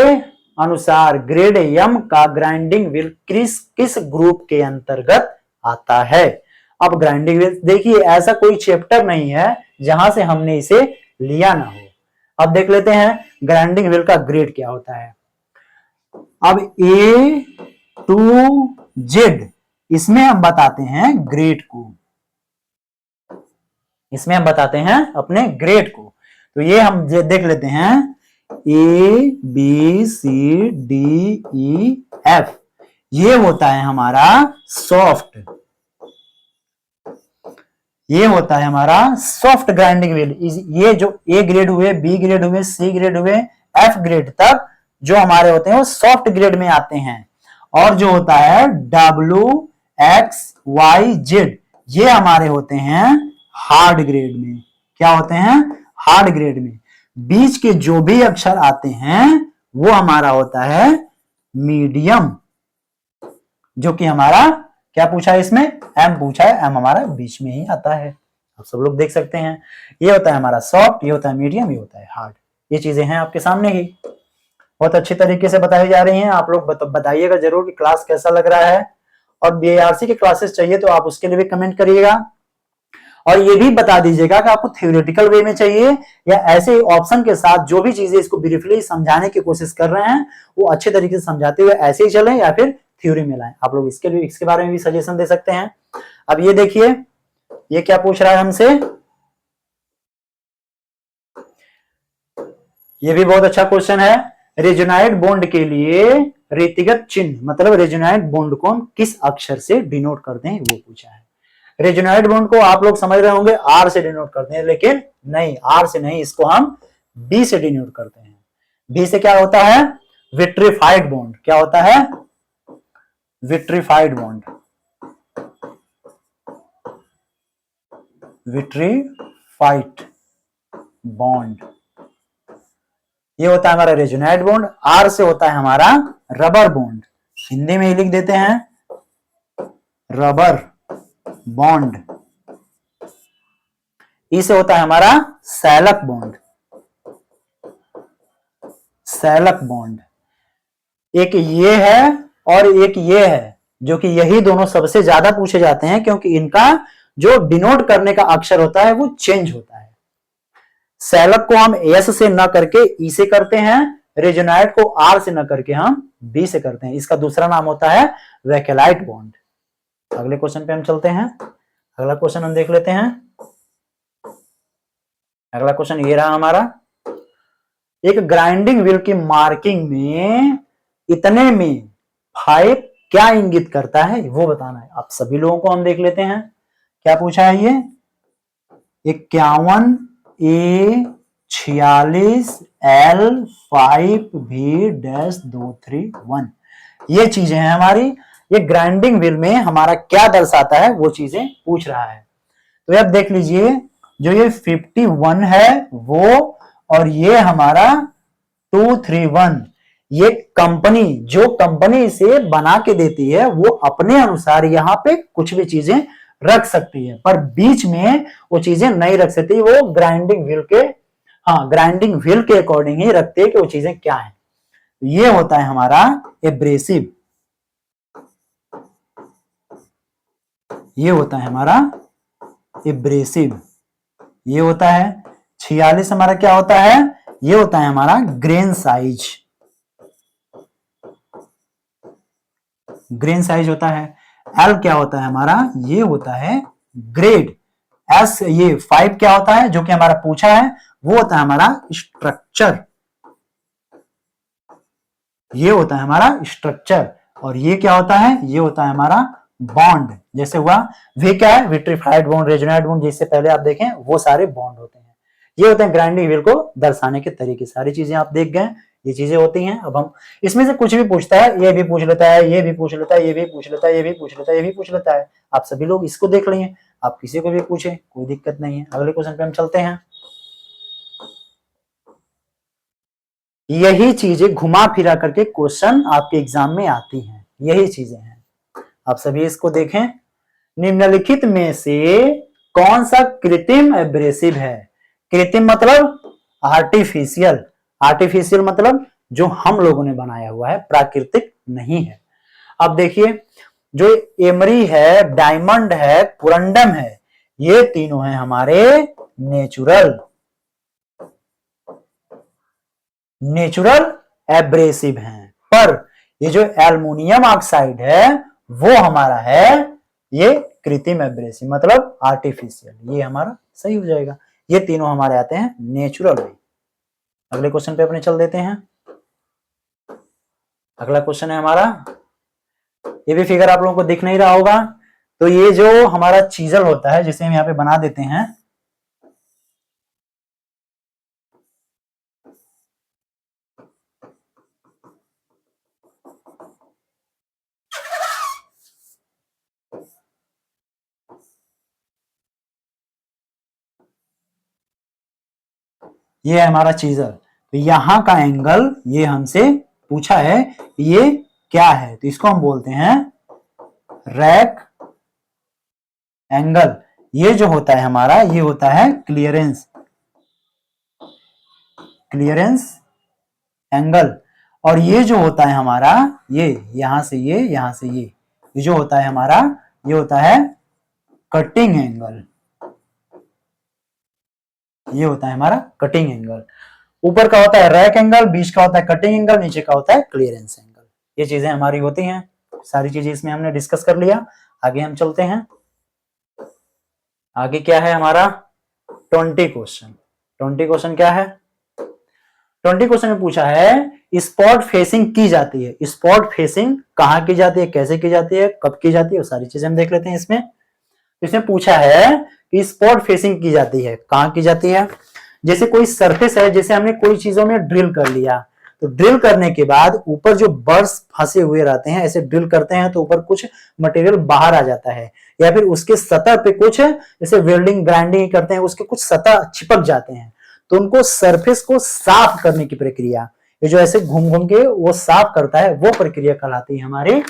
अनुसार ग्रेड एम का ग्राइंडिंग व्हील किस ग्रुप के अंतर्गत आता है? अब ग्राइंडिंग व्हील देखिए, ऐसा कोई चैप्टर नहीं है जहां से हमने इसे लिया ना हो। अब देख लेते हैं ग्राइंडिंग व्हील का ग्रेड क्या होता है। अब ए टू जेड इसमें हम बताते हैं ग्रेड को, इसमें हम बताते हैं अपने ग्रेड को। तो ये हम देख लेते हैं, A B C D E F, ये होता है हमारा सॉफ्ट, ये होता है हमारा सॉफ्ट ग्राइंडिंग व्हील। ये जो ए ग्रेड हुए, बी ग्रेड हुए, सी ग्रेड हुए, एफ ग्रेड तक जो हमारे होते हैं वो सॉफ्ट ग्रेड में आते हैं। और जो होता है डब्ल्यू एक्स वाई जेड, ये हमारे होते हैं हार्ड ग्रेड में। क्या होते हैं? हार्ड ग्रेड में। बीच के जो भी अक्षर आते हैं वो हमारा होता है मीडियम, जो कि हमारा क्या पूछा है इसमें? एम पूछा है, एम हमारा बीच में ही आता है। आप सब लोग देख सकते हैं, ये होता है हमारा सॉफ्ट, ये होता है मीडियम, ये होता है हार्ड। ये चीजें हैं आपके सामने ही, बहुत अच्छी तरीके से बताई जा रही हैं। आप लोग बताइएगा जरूर कि क्लास कैसा लग रहा है। और बीएआरसी के क्लासेस चाहिए तो आप उसके लिए भी कमेंट करिएगा। और ये भी बता दीजिएगा कि आपको थ्योरेटिकल वे में चाहिए या ऐसे ऑप्शन के साथ जो भी चीजें इसको ब्रीफली समझाने की कोशिश कर रहे हैं वो अच्छे तरीके से समझाते हुए ऐसे ही चलें या फिर थ्योरी में लाएं। आप लोग इसके बारे में भी सजेशन दे सकते हैं। अब ये देखिए, ये क्या पूछ रहा है हमसे, ये भी बहुत अच्छा क्वेश्चन है। रेजोनाइट बॉन्ड के लिए रीतिगत चिन्ह, मतलब रेजोनाइट बॉन्ड को हम किस अक्षर से डिनोट करते हैं, वो पूछा है। रेजोनाइट बॉन्ड को आप लोग समझ रहे होंगे आर से डिनोट करते हैं, लेकिन नहीं, आर से नहीं, इसको हम बी से डिनोट करते हैं। बी से क्या होता है? Vitrified bond. क्या होता है? विट्रीफाइड बॉन्ड, विट्रीफाइड बॉन्ड, ये होता है हमारा रेजोनाइट बॉन्ड। आर से होता है हमारा रबर बॉन्ड, हिंदी में ही लिख देते हैं रबर बॉन्ड। ई से होता है हमारा सैलक बॉन्ड, सैलक बॉन्ड। एक ये है और एक ये है, जो कि यही दोनों सबसे ज्यादा पूछे जाते हैं, क्योंकि इनका जो डिनोट करने का अक्षर होता है वो चेंज होता है। सैलक को हम एस से न करके ई से करते हैं, रेजोनाइट को आर से न करके हम बी से करते हैं। इसका दूसरा नाम होता है वैकेलाइट बॉन्ड। अगले क्वेश्चन पे हम चलते हैं। अगला क्वेश्चन हम देख लेते हैं। अगला क्वेश्चन ये रहा हमारा, एक ग्राइंडिंग व्हील की मार्किंग में इतने में 5 क्या इंगित करता है वो बताना है। आप सभी लोगों को हम देख लेते हैं, क्या पूछा है ये, 51 ए 46 एल 5 भी डैश 231, ये चीजें हैं हमारी। ये ग्राइंडिंग व्हील में हमारा क्या दर्शाता है वो चीजें पूछ रहा है। तो अब देख लीजिए, जो ये 51 है वो, और ये हमारा 231, ये कंपनी, जो कंपनी इसे बना के देती है वो अपने अनुसार यहाँ पे कुछ भी चीजें रख सकती है, पर बीच में वो चीजें नहीं रख सकती। वो ग्राइंडिंग व्हील के, हाँ, ग्राइंडिंग व्हील के अकॉर्डिंग ही रखते हैं कि वो चीजें क्या है। ये होता है हमारा एब्रेसिव, ये होता है हमारा एब्रेसिव, ये होता है। 46 हमारा क्या होता है, ये होता है हमारा ग्रेन साइज। ग्रेन साइज होता है। एल क्या होता है हमारा, ये होता है ग्रेड। एस ये 5 क्या होता है, जो कि हमारा पूछा है, वो होता है हमारा स्ट्रक्चर। ये होता है हमारा स्ट्रक्चर। और ये क्या होता है, ये होता है हमारा बॉन्ड। जैसे हुआ वे क्या है, विट्रीफाइड बॉन्ड, रेजोनेट बॉन्ड, जिससे पहले आप देखें वो सारे बॉन्ड होते हैं। ये होते हैं ग्राइंडिंग व्हील को दर्शाने के तरीके। सारी चीजें आप देख गए, ये चीजें होती हैं। अब हम इसमें से कुछ भी पूछता है, ये भी पूछ लेता है, ये भी पूछ लेता है, ये भी पूछ लेता है, ये भी पूछ लेता है, ये भी पूछ लेता है। आप सभी लोग इसको देख लेंगे, आप किसी को भी पूछे, कोई दिक्कत नहीं है। अगले क्वेश्चन पे हम चलते हैं। यही चीजें घुमा फिरा करके क्वेश्चन आपके एग्जाम में आती हैं, यही चीजें हैं। आप सभी इसको देखें। निम्नलिखित में से कौन सा कृत्रिम एब्रेसिव है? कृत्रिम मतलब आर्टिफिशियल। आर्टिफिशियल मतलब जो हम लोगों ने बनाया हुआ है, प्राकृतिक नहीं है। अब देखिए, जो एमरी है, डायमंड है, कुरंडम है, ये तीनों हैं हमारे नेचुरल एब्रेसिव हैं। पर ये जो एल्युमिनियम ऑक्साइड है वो हमारा है ये कृत्रिम एब्रेसिव, मतलब आर्टिफिशियल। ये हमारा सही हो जाएगा। ये तीनों हमारे आते हैं नेचुरल वे। अगले क्वेश्चन पे अपने चल देते हैं। अगला क्वेश्चन है हमारा, ये भी फिगर आप लोगों को दिख नहीं रहा होगा, तो ये जो हमारा चीजल होता है, जिसे हम यहाँ पे बना देते हैं, ये है हमारा चीजल। तो यहां का एंगल ये हमसे पूछा है, ये क्या है, तो इसको हम बोलते हैं रैक एंगल। ये जो होता है हमारा, ये होता है क्लियरेंस एंगल। और ये जो होता है हमारा, ये यहां से ये, यहां से ये जो होता है हमारा, ये होता है कटिंग एंगल। ये होता है हमारा कटिंग एंगल। ऊपर का होता है रैक एंगल, बीच का होता है कटिंग एंगल, नीचे का होता है क्लियरेंस एंगल। ये चीजें हमारी होती हैं। सारी चीजें इसमें हमने डिस्कस कर लिया। आगे हम चलते हैं। आगे क्या है हमारा 20 क्वेश्चन। 20 क्वेश्चन क्या है, 20 क्वेश्चन में पूछा है स्पॉट फेसिंग की जाती है। स्पॉट फेसिंग कहाँ की जाती है, कैसे की जाती है, कब की जाती है, वो सारी चीजें हम देख लेते हैं इसमें। इसमें पूछा है कि स्पॉट फेसिंग की जाती है, कहाँ की जाती है। जैसे कोई सरफेस है, जैसे हमने कोई चीजों में ड्रिल कर लिया, तो ड्रिल करने के बाद ऊपर जो बर्स फंसे हुए रहते हैं, ऐसे ड्रिल करते हैं तो ऊपर कुछ मटेरियल बाहर आ जाता है, या फिर उसके सतह पे कुछ, जैसे वेल्डिंग ग्राइंडिंग करते हैं, उसके कुछ सतह चिपक जाते हैं, तो उनको सरफेस को साफ करने की प्रक्रिया, ये जो ऐसे घूम घूम के वो साफ करता है, वो प्रक्रिया कहलाती है हमारी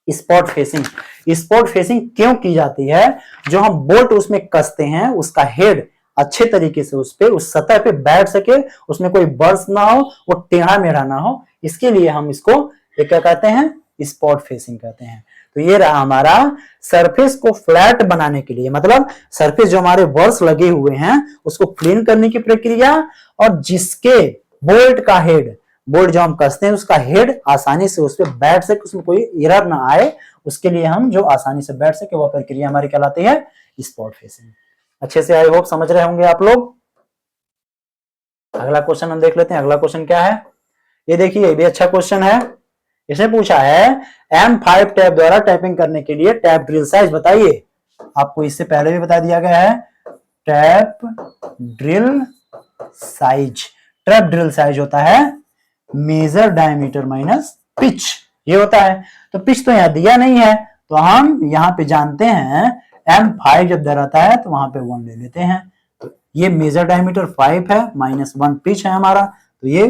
स्पॉट फेसिंग। स्पॉट फेसिंग क्यों की जाती है, जो हम बोल्ट उसमें कसते हैं, उसका हेड अच्छे तरीके से उस पे, उस सतह पे बैठ सके, उसमें कोई बर्स ना हो, वो टेढ़ा मेढ़ा ना हो, इसके लिए हम इसको ये क्या कहते हैं, स्पॉट फेसिंग कहते हैं। तो ये रहा हमारा सरफेस को फ्लैट बनाने के लिए, मतलब सरफेस जो हमारे बर्स लगे हुए हैं उसको क्लीन करने की प्रक्रिया, और जिसके बोल्ट का हेड, बोल्ट जो हम कसते हैं उसका हेड आसानी से उस पर बैठ सके, उसमें कोई एरर ना आए, उसके लिए हम जो आसानी से बैठ सके, वह प्रक्रिया हमारी कहलाती है स्पॉट फेसिंग। अच्छे से आई होप समझ रहे होंगे आप लोग। अगला क्वेश्चन हम देख लेते हैं। अगला क्वेश्चन क्या है, ये देखिए, ये भी अच्छा क्वेश्चन है। इसने पूछा है M5 टैप द्वारा टैपिंग करने के लिए टैप ड्रिल साइज बताइए। आपको इससे पहले भी बता दिया गया है tap drill size. Tap drill size होता है मेजर डायमीटर माइनस पिच, ये होता है। तो पिच तो यहाँ दिया नहीं है, तो हम यहाँ पे जानते हैं M5 जब रहता है तो वहां पे 1 ले लेते हैं। तो ये मेजर डायमीटर 5 है, -1 पिच है हमारा, तो ये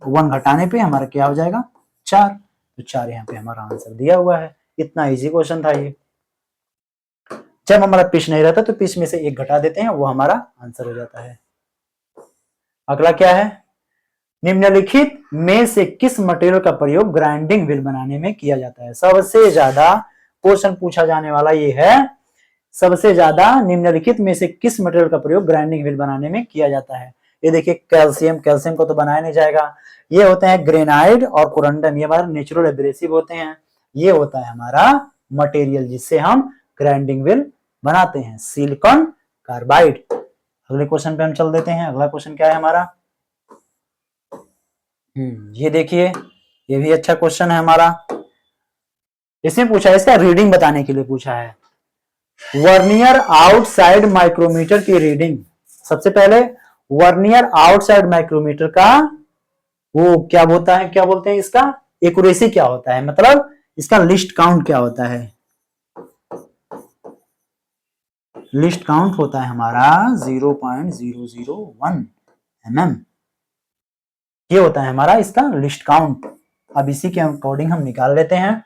1 घटाने पे हमारा क्या हो जाएगा 4। तो 4 यहाँ पे हमारा आंसर दिया हुआ है। इतना इजी क्वेश्चन था ये। जब हमारा पिच नहीं रहता तो पिच में से 1 घटा देते हैं, वो हमारा आंसर हो जाता है। अगला क्या है, निम्नलिखित में से किस मटेरियल का प्रयोग ग्राइंडिंग व्हील बनाने में किया जाता है। सबसे ज्यादा क्वेश्चन पूछा जाने वाला ये है सबसे ज्यादा निम्नलिखित में से किस मटेरियल का प्रयोग ग्राइंडिंग व्हील बनाने में किया जाता है? ये देखिए कैल्शियम, कैल्शियम को तो बनाया नहीं जाएगा। ये होते हैं ग्रेनाइड और कोरंडम, ये हमारे नेचुरल एब्रेसिव होते हैं। ये होता है हमारा मटेरियल जिससे हम ग्राइंडिंग व्हील बनाते हैं, सिलिकॉन कार्बाइड। अगले क्वेश्चन पे हम चल देते हैं। अगला क्वेश्चन क्या है हमारा? ये देखिए, ये भी अच्छा क्वेश्चन है हमारा। इसमें पूछा है, इसका रीडिंग बताने के लिए पूछा है। वर्नियर आउटसाइड माइक्रोमीटर की रीडिंग। सबसे पहले वर्नियर आउटसाइड माइक्रोमीटर का वो क्या होता है, क्या बोलते हैं इसका एक्यूरेसी क्या होता है, मतलब इसका लिस्ट काउंट क्या होता है? लिस्ट काउंट होता है हमारा 0.001 mm। ये होता है हमारा इसका लिस्ट काउंट। अब इसी के अकॉर्डिंग हम निकाल लेते हैं।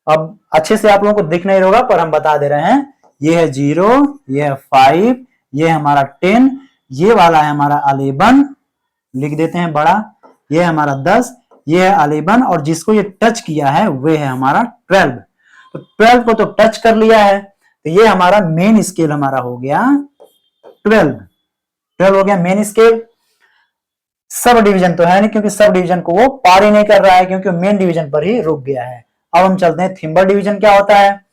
अब अच्छे से आप लोगों को दिख नहीं होगा पर हम बता दे रहे हैं। ये है 0, ये है 5, ये है हमारा 10, ये वाला है हमारा 11, लिख देते हैं बड़ा, ये है हमारा 10, ये है 11 और जिसको ये टच किया है वे है हमारा 12। तो 12 को तो टच कर लिया है, तो ये हमारा मेन स्केल हमारा हो गया 12 हो गया मेन स्केल। सब डिवीजन तो है नहीं, क्योंकि सब डिवीजन को वो पार ही नहीं कर रहा है, क्योंकि मेन डिवीजन पर ही रुक गया है। अब हम चलते हैं थिम्बल डिवीजन क्या होता है।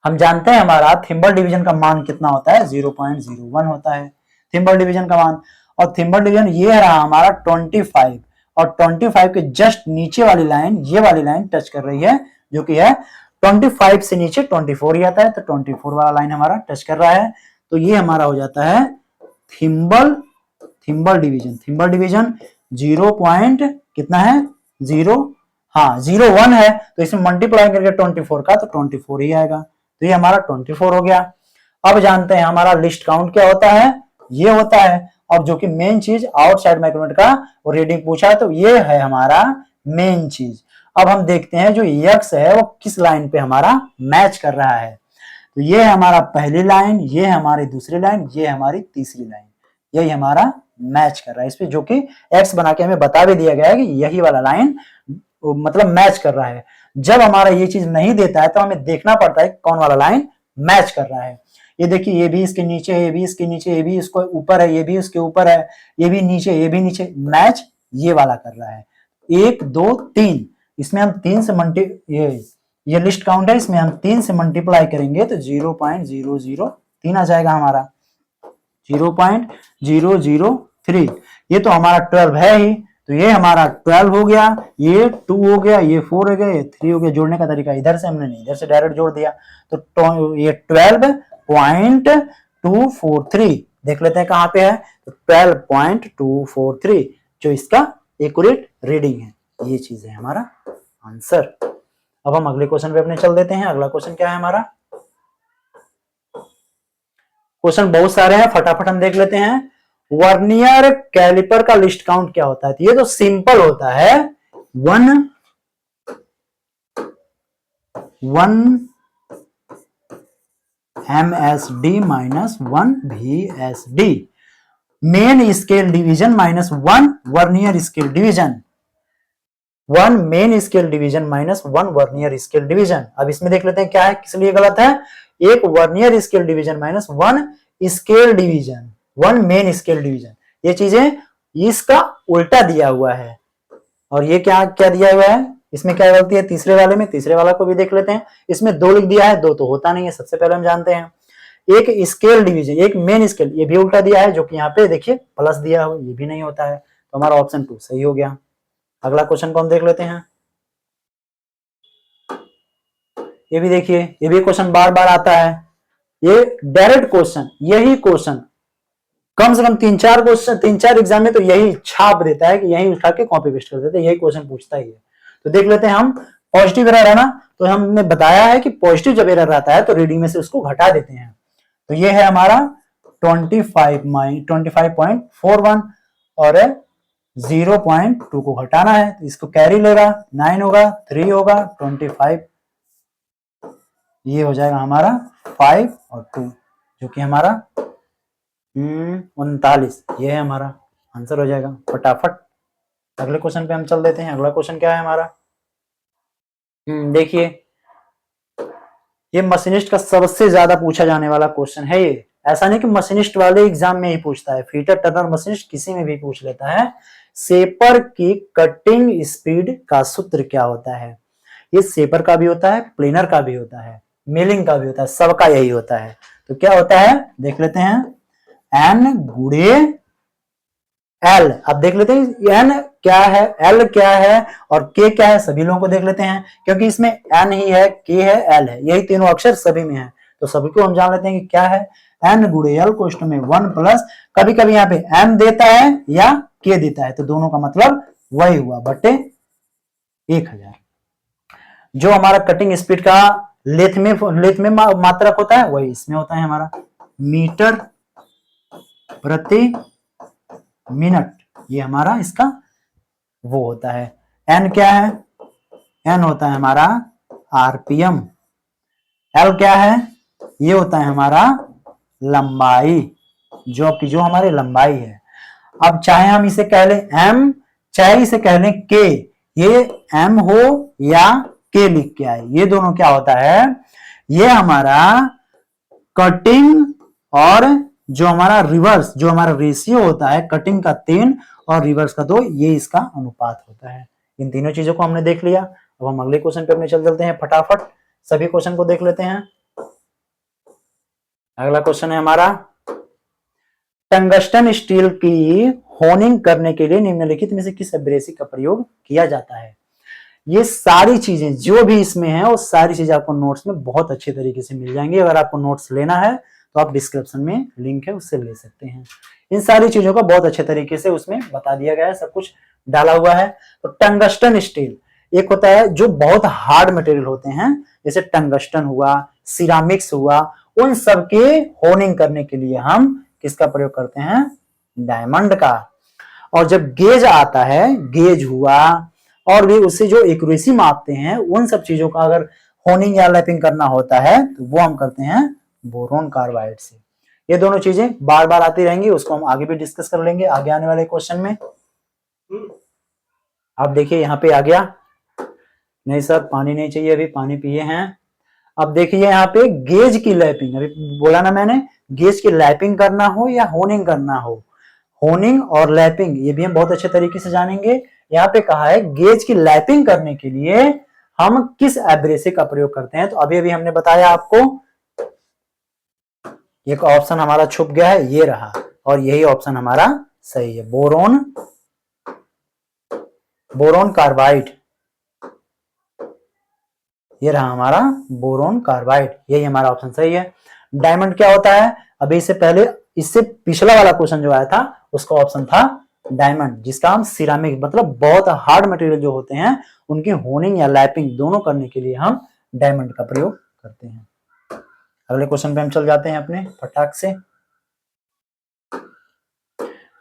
हम जानते हैं हमारा थिम्बल डिवीजन का मान कितना होता है, 0.01 होता है थिम्बल डिवीजन का मान। और थिम्बल डिवीजन ये रहा हमारा 25, और 25 के जस्ट नीचे वाली लाइन, ये वाली लाइन टच कर रही है, जो कि है 25 से नीचे 24 ही आता है, तो 24 वाला लाइन हमारा टच कर रहा है। तो ये हमारा हो जाता है thimble division. Thimble division 0 point कितना है, 0.1 है, तो इसमें मल्टीप्लाई करके 24 का, तो 24 ही आएगा। तो ये हमारा 24 हो गया। अब जानते हैं हमारा लिस्ट काउंट क्या होता है, ये होता है। अब जो कि मेन चीज आउटसाइड माइक्रोमीटर का वो रीडिंग पूछा है, तो ये है हमारा मेन चीज। अब हम देखते हैं जो यक्स है वो किस लाइन पे हमारा मैच कर रहा है। तो ये है हमारा पहली लाइन, ये है हमारी दूसरी लाइन, ये है हमारी तीसरी लाइन, यही हमारा मैच कर रहा है इस पे, जो कि एक्स बना के हमें बता भी दिया गया है कि यही वाला लाइन मतलब मैच कर रहा है। जब हमारा ये चीज नहीं देता है तो हमें देखना पड़ता है कौन वाला लाइन मैच कर रहा है। ये देखिए, ये भी इसके नीचे है, ये भी इसके नीचे, ये भी इसको ऊपर है, ये भी उसके ऊपर है, ये भी नीचे, ये भी नीचे, मैच ये वाला कर रहा है। 1 2 3, इसमें हम 3 से ये लिस्ट काउंट है, इसमें हम 3 से मल्टीप्लाई करेंगे तो 0.003 आ जाएगा हमारा, 0.003। ये तो हमारा 12 है ही, तो ये हमारा 12 हो गया, ये 2 हो गया, ये 4 हो गया, ये 3 हो गया। जोड़ने का तरीका इधर से हमने नहीं, इधर से डायरेक्ट जोड़ दिया, तो ये 12.243 देख लेते हैं कहाँ पे है, तो 12.243 जो इसका एक्यूरेट रीडिंग है। ये चीज है हमारा आंसर। अब हम अगले क्वेश्चन पे अपने चल देते हैं। अगला क्वेश्चन क्या है हमारा? क्वेश्चन बहुत सारे हैं, फटाफट हम देख लेते हैं। वर्नियर कैलिपर का लिस्ट काउंट क्या होता है? तो ये तो सिंपल होता है, 1 MSD minus 1 VSD, main scale division minus 1 vernier scale division, 1 main scale division minus 1 vernier scale division. अब इसमें देख लेते हैं क्या है, किस लिए गलत है। एक vernier scale division minus 1 scale division, 1 main scale division, ये चीजें इसका उल्टा दिया हुआ है। और ये क्या क्या दिया हुआ है, इसमें क्या गलती है तीसरे वाले में, तीसरे वाला को भी देख लेते हैं। इसमें 2 लिख दिया है, 2 तो होता नहीं है, सबसे पहले हम जानते हैं। एक स्केल डिवीजन, एक मेन स्केल, ये भी उल्टा दिया है, जो कि यहाँ पे देखिए प्लस दिया हुआ, ये भी नहीं होता है, तो हमारा ऑप्शन 2 सही हो गया। अगला क्वेश्चन को हम देख लेते हैं। ये भी देखिए, ये भी क्वेश्चन बार बार आता है, ये डायरेक्ट क्वेश्चन, यही क्वेश्चन कम से कम 3-4 क्वेश्चन, 3-4 एग्जाम में तो यही छाप देता है कि यही उठा के कॉपी पेस्ट कर देते हैं, यही क्वेश्चन पूछता ही है। तो देख लेते हैं हम, पॉजिटिव एरर है ना, तो हमने बताया है कि पॉजिटिव जब एरर रहता है तो रीडिंग में से उसको घटा देते हैं। तो ये है हमारा 25.41 और 0.2 को घटाना है, तो इसको कैरी लेगा, 9 होगा, 3 होगा, 25, ये हो जाएगा हमारा 5 और 2, जो कि हमारा 39, ये है हमारा आंसर हो जाएगा। फटाफट अगले क्वेश्चन पे हम चल देते हैं। अगला क्वेश्चन क्या है हमारा? देखिए, ये मशीनिस्ट का सबसे ज्यादा पूछा जाने वाला क्वेश्चन है ये। ऐसा नहीं कि मशीनिस्ट वाले एग्जाम में ही पूछता है, फीटर टर्नर मशीनिस्ट किसी में भी पूछ लेता है। शेपर की कटिंग स्पीड का सूत्र क्या होता है? ये शेपर का भी होता है, प्लेनर का भी होता है, मिलिंग का भी होता है, सबका यही होता है। तो क्या होता है देख लेते हैं, एन गुणे एल। अब देख लेते हैं एन क्या है, एल क्या है और के क्या है, सभी लोगों को देख लेते हैं, क्योंकि इसमें एन ही है, के है, एल है, यही तीनों अक्षर सभी में है। तो सभी को हम जान लेते हैं कि क्या है, एन गुणे एल को इष्ट में 1 प्लस, कभी कभी यहाँ पे एम देता है या के देता है, तो दोनों का मतलब वही हुआ बटे 1000। जो हमारा कटिंग स्पीड का लेथ में मात्रक होता है वही इसमें होता है हमारा, मीटर प्रति मिनट, ये हमारा इसका वो होता है। एन क्या है, एन होता है हमारा आरपीएम। एल क्या है, ये होता है हमारा लंबाई, जो हमारी लंबाई है। अब चाहे हम इसे कह लें एम, चाहे इसे कह लें के, ये एम हो या के लिख के आए, ये दोनों क्या होता है, ये हमारा कटिंग और जो हमारा रिवर्स, जो हमारा रेशियो होता है कटिंग का 3 और रिवर्स का 2, ये इसका अनुपात होता है। इन तीनों चीजों को हमने देख लिया। अब हम अगले क्वेश्चन पे अपने चलते हैं, फटाफट सभी क्वेश्चन को देख लेते हैं। अगला क्वेश्चन है हमारा, टंगस्टन स्टील की होनिंग करने के लिए निम्नलिखित में से किस एब्रेसिव का प्रयोग किया जाता है? ये सारी चीजें जो भी इसमें है वो सारी चीजें आपको नोट्स में बहुत अच्छे तरीके से मिल जाएंगी। अगर आपको नोट्स लेना है तो आप डिस्क्रिप्शन में लिंक है उससे ले सकते हैं। इन सारी चीजों का बहुत अच्छे तरीके से उसमें बता दिया गया है, सब कुछ डाला हुआ है। तो टंगस्टन स्टील एक होता है जो बहुत हार्ड मटेरियल होते हैं, जैसे टंगस्टन हुआ, सिरामिक्स हुआ, उन सब के होनिंग करने के लिए हम किसका प्रयोग करते हैं, डायमंड का। और जब गेज आता है, गेज हुआ और भी उससे जो एक्यूरेसी मापते हैं, उन सब चीजों का अगर होनिंग या लैपिंग करना होता है तो वो हम करते हैं बोरोन कार्बाइड से। ये दोनों चीजें बार बार आती रहेंगी, उसको हम आगे भी डिस्कस कर लेंगे आगे आने वाले क्वेश्चन में। अब देखिए यहाँ पे आ गया, नहीं सर पानी नहीं चाहिए, अभी पानी पिए हैं। अब देखिए यहाँ पे गेज की लैपिंग, अभी बोला ना मैंने, गेज की लैपिंग करना हो या होनिंग करना हो, होनिंग और लैपिंग ये भी हम बहुत अच्छे तरीके से जानेंगे। यहाँ पे कहा है गेज की लैपिंग करने के लिए हम किस एब्रेसिव का प्रयोग करते हैं, तो अभी अभी हमने बताया आपको, एक ऑप्शन हमारा छुप गया है, ये रहा, और यही ऑप्शन हमारा सही है, बोरोन कार्बाइड, ये रहा हमारा बोरोन कार्बाइड, यही हमारा ऑप्शन सही है। डायमंड क्या होता है, अभी इससे पहले, इससे पिछला वाला क्वेश्चन जो आया था उसका ऑप्शन था डायमंड, जिसका हम सिरामिक मतलब बहुत हार्ड मटेरियल जो होते हैं उनकी होनिंग या लैपिंग दोनों करने के लिए हम डायमंड का प्रयोग करते हैं। अगले क्वेश्चन पे हम चल जाते हैं अपने फटाक से।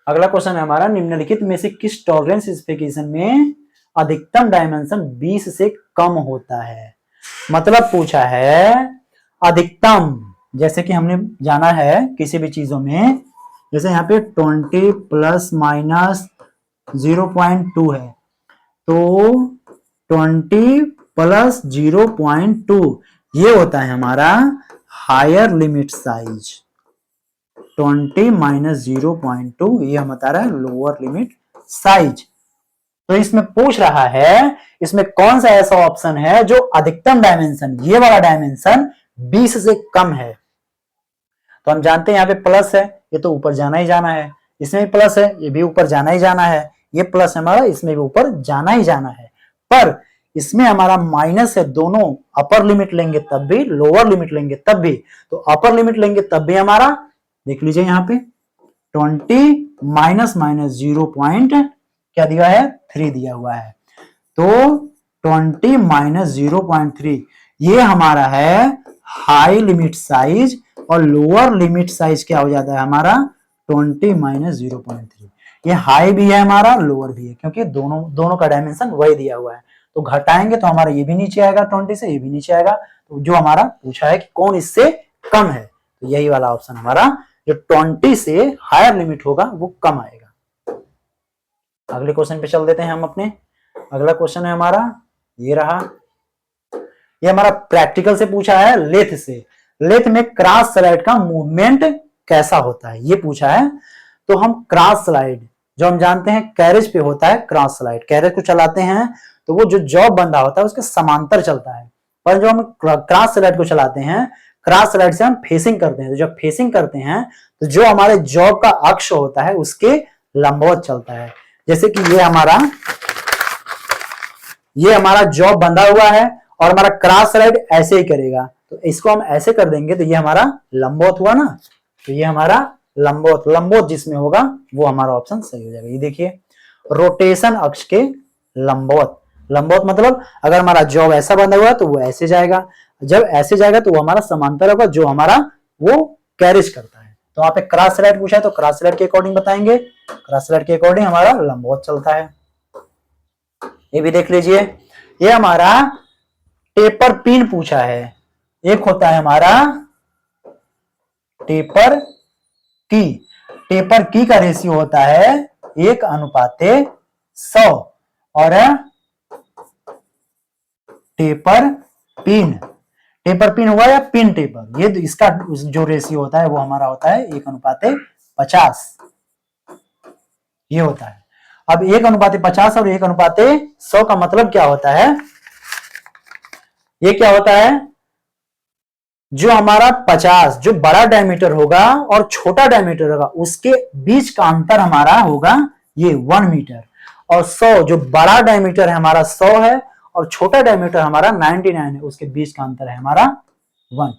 अगला क्वेश्चन है हमारा, निम्नलिखित में से किस टॉलरेंस स्पेसिफिकेशन में अधिकतम डायमेंशन 20 से कम होता है? मतलब पूछा है अधिकतम, जैसे कि हमने जाना है किसी भी चीजों में, जैसे यहाँ पे 20 प्लस माइनस 0.2 है, तो 20 प्लस 0.2 ये होता है हमारा हायर लिमिट साइज, 20 माइनस 0.2 ये हम बता रहा है लोअर लिमिट साइज। तो इसमें पूछ रहा है इसमें कौन सा ऐसा ऑप्शन है जो अधिकतम डायमेंशन, ये वाला डायमेंशन 20 से कम है। तो हम जानते हैं यहाँ पे प्लस है, ये तो ऊपर जाना ही जाना है, इसमें भी प्लस है, ये भी ऊपर जाना ही जाना है, ये प्लस है हमारा, इसमें भी ऊपर जाना ही जाना है, पर इसमें हमारा माइनस है, दोनों अपर लिमिट लेंगे तब भी, लोअर लिमिट लेंगे तब भी। तो अपर लिमिट लेंगे तब भी हमारा, देख लीजिए यहाँ पे 20 माइनस माइनस 0. क्या दिया है 3 दिया हुआ है, तो 20 माइनस 0.3 ये हमारा है हाई लिमिट साइज, और लोअर लिमिट साइज क्या हो जाता है हमारा 20 माइनस 0.3। ये हाई भी है हमारा, लोअर भी है, क्योंकि दोनों का डायमेंशन वही दिया हुआ है। तो घटाएंगे तो हमारा ये भी नीचे आएगा 20 से, ये भी नीचे आएगा, तो जो हमारा पूछा है कि कौन इससे कम है, तो यही वाला ऑप्शन हमारा, जो 20 से हायर लिमिट होगा वो कम आएगा। अगले क्वेश्चन पे चल देते हैं हम अपने। अगला क्वेश्चन है हमारा, ये रहा, ये हमारा प्रैक्टिकल से पूछा है, लेथ से। लेथ में क्रॉस स्लाइड का मूवमेंट कैसा होता है ये पूछा है। तो हम क्रॉस स्लाइड जो हम जानते हैं कैरेज पे होता है, क्रॉस स्लाइड कैरेज को चलाते हैं तो वो जो जॉब बंधा होता है उसके समांतर चलता है। पर जो हम क्रॉस स्लाइड को चलाते हैं, क्रॉस स्लाइड से हम फेसिंग करते हैं, तो जब फेसिंग करते हैं तो जो हमारे जॉब का अक्ष होता है उसके लंबवत चलता है। जैसे कि ये हमारा जॉब बंधा हुआ है और हमारा क्रॉस स्लाइड ऐसे ही करेगा, तो इसको हम ऐसे कर देंगे तो ये हमारा लंबवत हुआ ना, तो ये हमारा लंबवत जिसमें होगा वो हमारा ऑप्शन सही हो जाएगा। ये देखिए रोटेशन अक्ष के लंबवत, लंबवत मतलब अगर हमारा जॉब ऐसा बंधा हुआ है तो वो ऐसे जाएगा, जब ऐसे जाएगा तो वो हमारा समांतर होगा जो हमारा वो कैरेज करता है। तो वहां पे क्रॉस स्लाइड पूछा है तो क्रॉस स्लाइड के अकॉर्डिंग बताएंगे, क्रॉस स्लाइड के अकॉर्डिंग हमारा लंबवत चलता है। ये भी देख लीजिए, ये हमारा टेपर पिन पूछा है। एक होता है हमारा टेपर की, टेपर की का रेशियो होता है 1:100 और टेपर पिन, टेपर पिन हुआ या पिन टेपर, ये इसका जो रेशियो होता है वो हमारा होता है 1:50 ये होता है। अब 1:50 और 1:100 का मतलब क्या होता है, ये क्या होता है, जो हमारा 50 जो बड़ा डायमीटर होगा और छोटा डायमीटर होगा उसके बीच का अंतर हमारा होगा ये 1 मीटर, और 100 जो बड़ा डायमीटर है हमारा 100 है और छोटा डायमीटर हमारा 99 है, उसके बीच का अंतर है हमारा 1।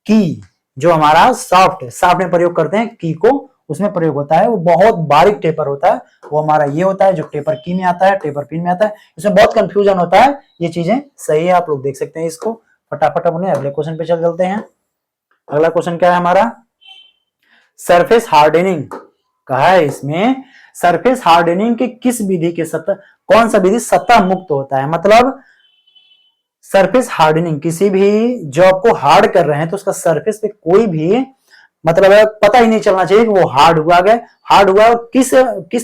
की जो हमारा सॉफ्ट में प्रयोग करते हैं, की को उसमें प्रयोग होता है, वो बहुत बारीक टेपर होता है, वो हमारा ये होता है जो टेपर की में आता है, टेपर पिन में आता है। इसमें बहुत कंफ्यूजन होता है, ये चीजें सही है, आप लोग देख सकते हैं इसको। फटाफट अपने अगले क्वेश्चन पे चलते हैं। अगला क्वेश्चन क्या है हमारा, सरफेस हार्डनिंग कहा है इसमें। सरफेस हार्डनिंग के किस विधि के सतह, कौन सा विधि सतह मुक्त होता है, मतलब सरफेस हार्डनिंग किसी भी जॉब को हार्ड कर रहे हैं तो उसका सरफेस पे कोई भी मतलब पता ही नहीं चलना चाहिए कि वो हार्ड हुआ और किस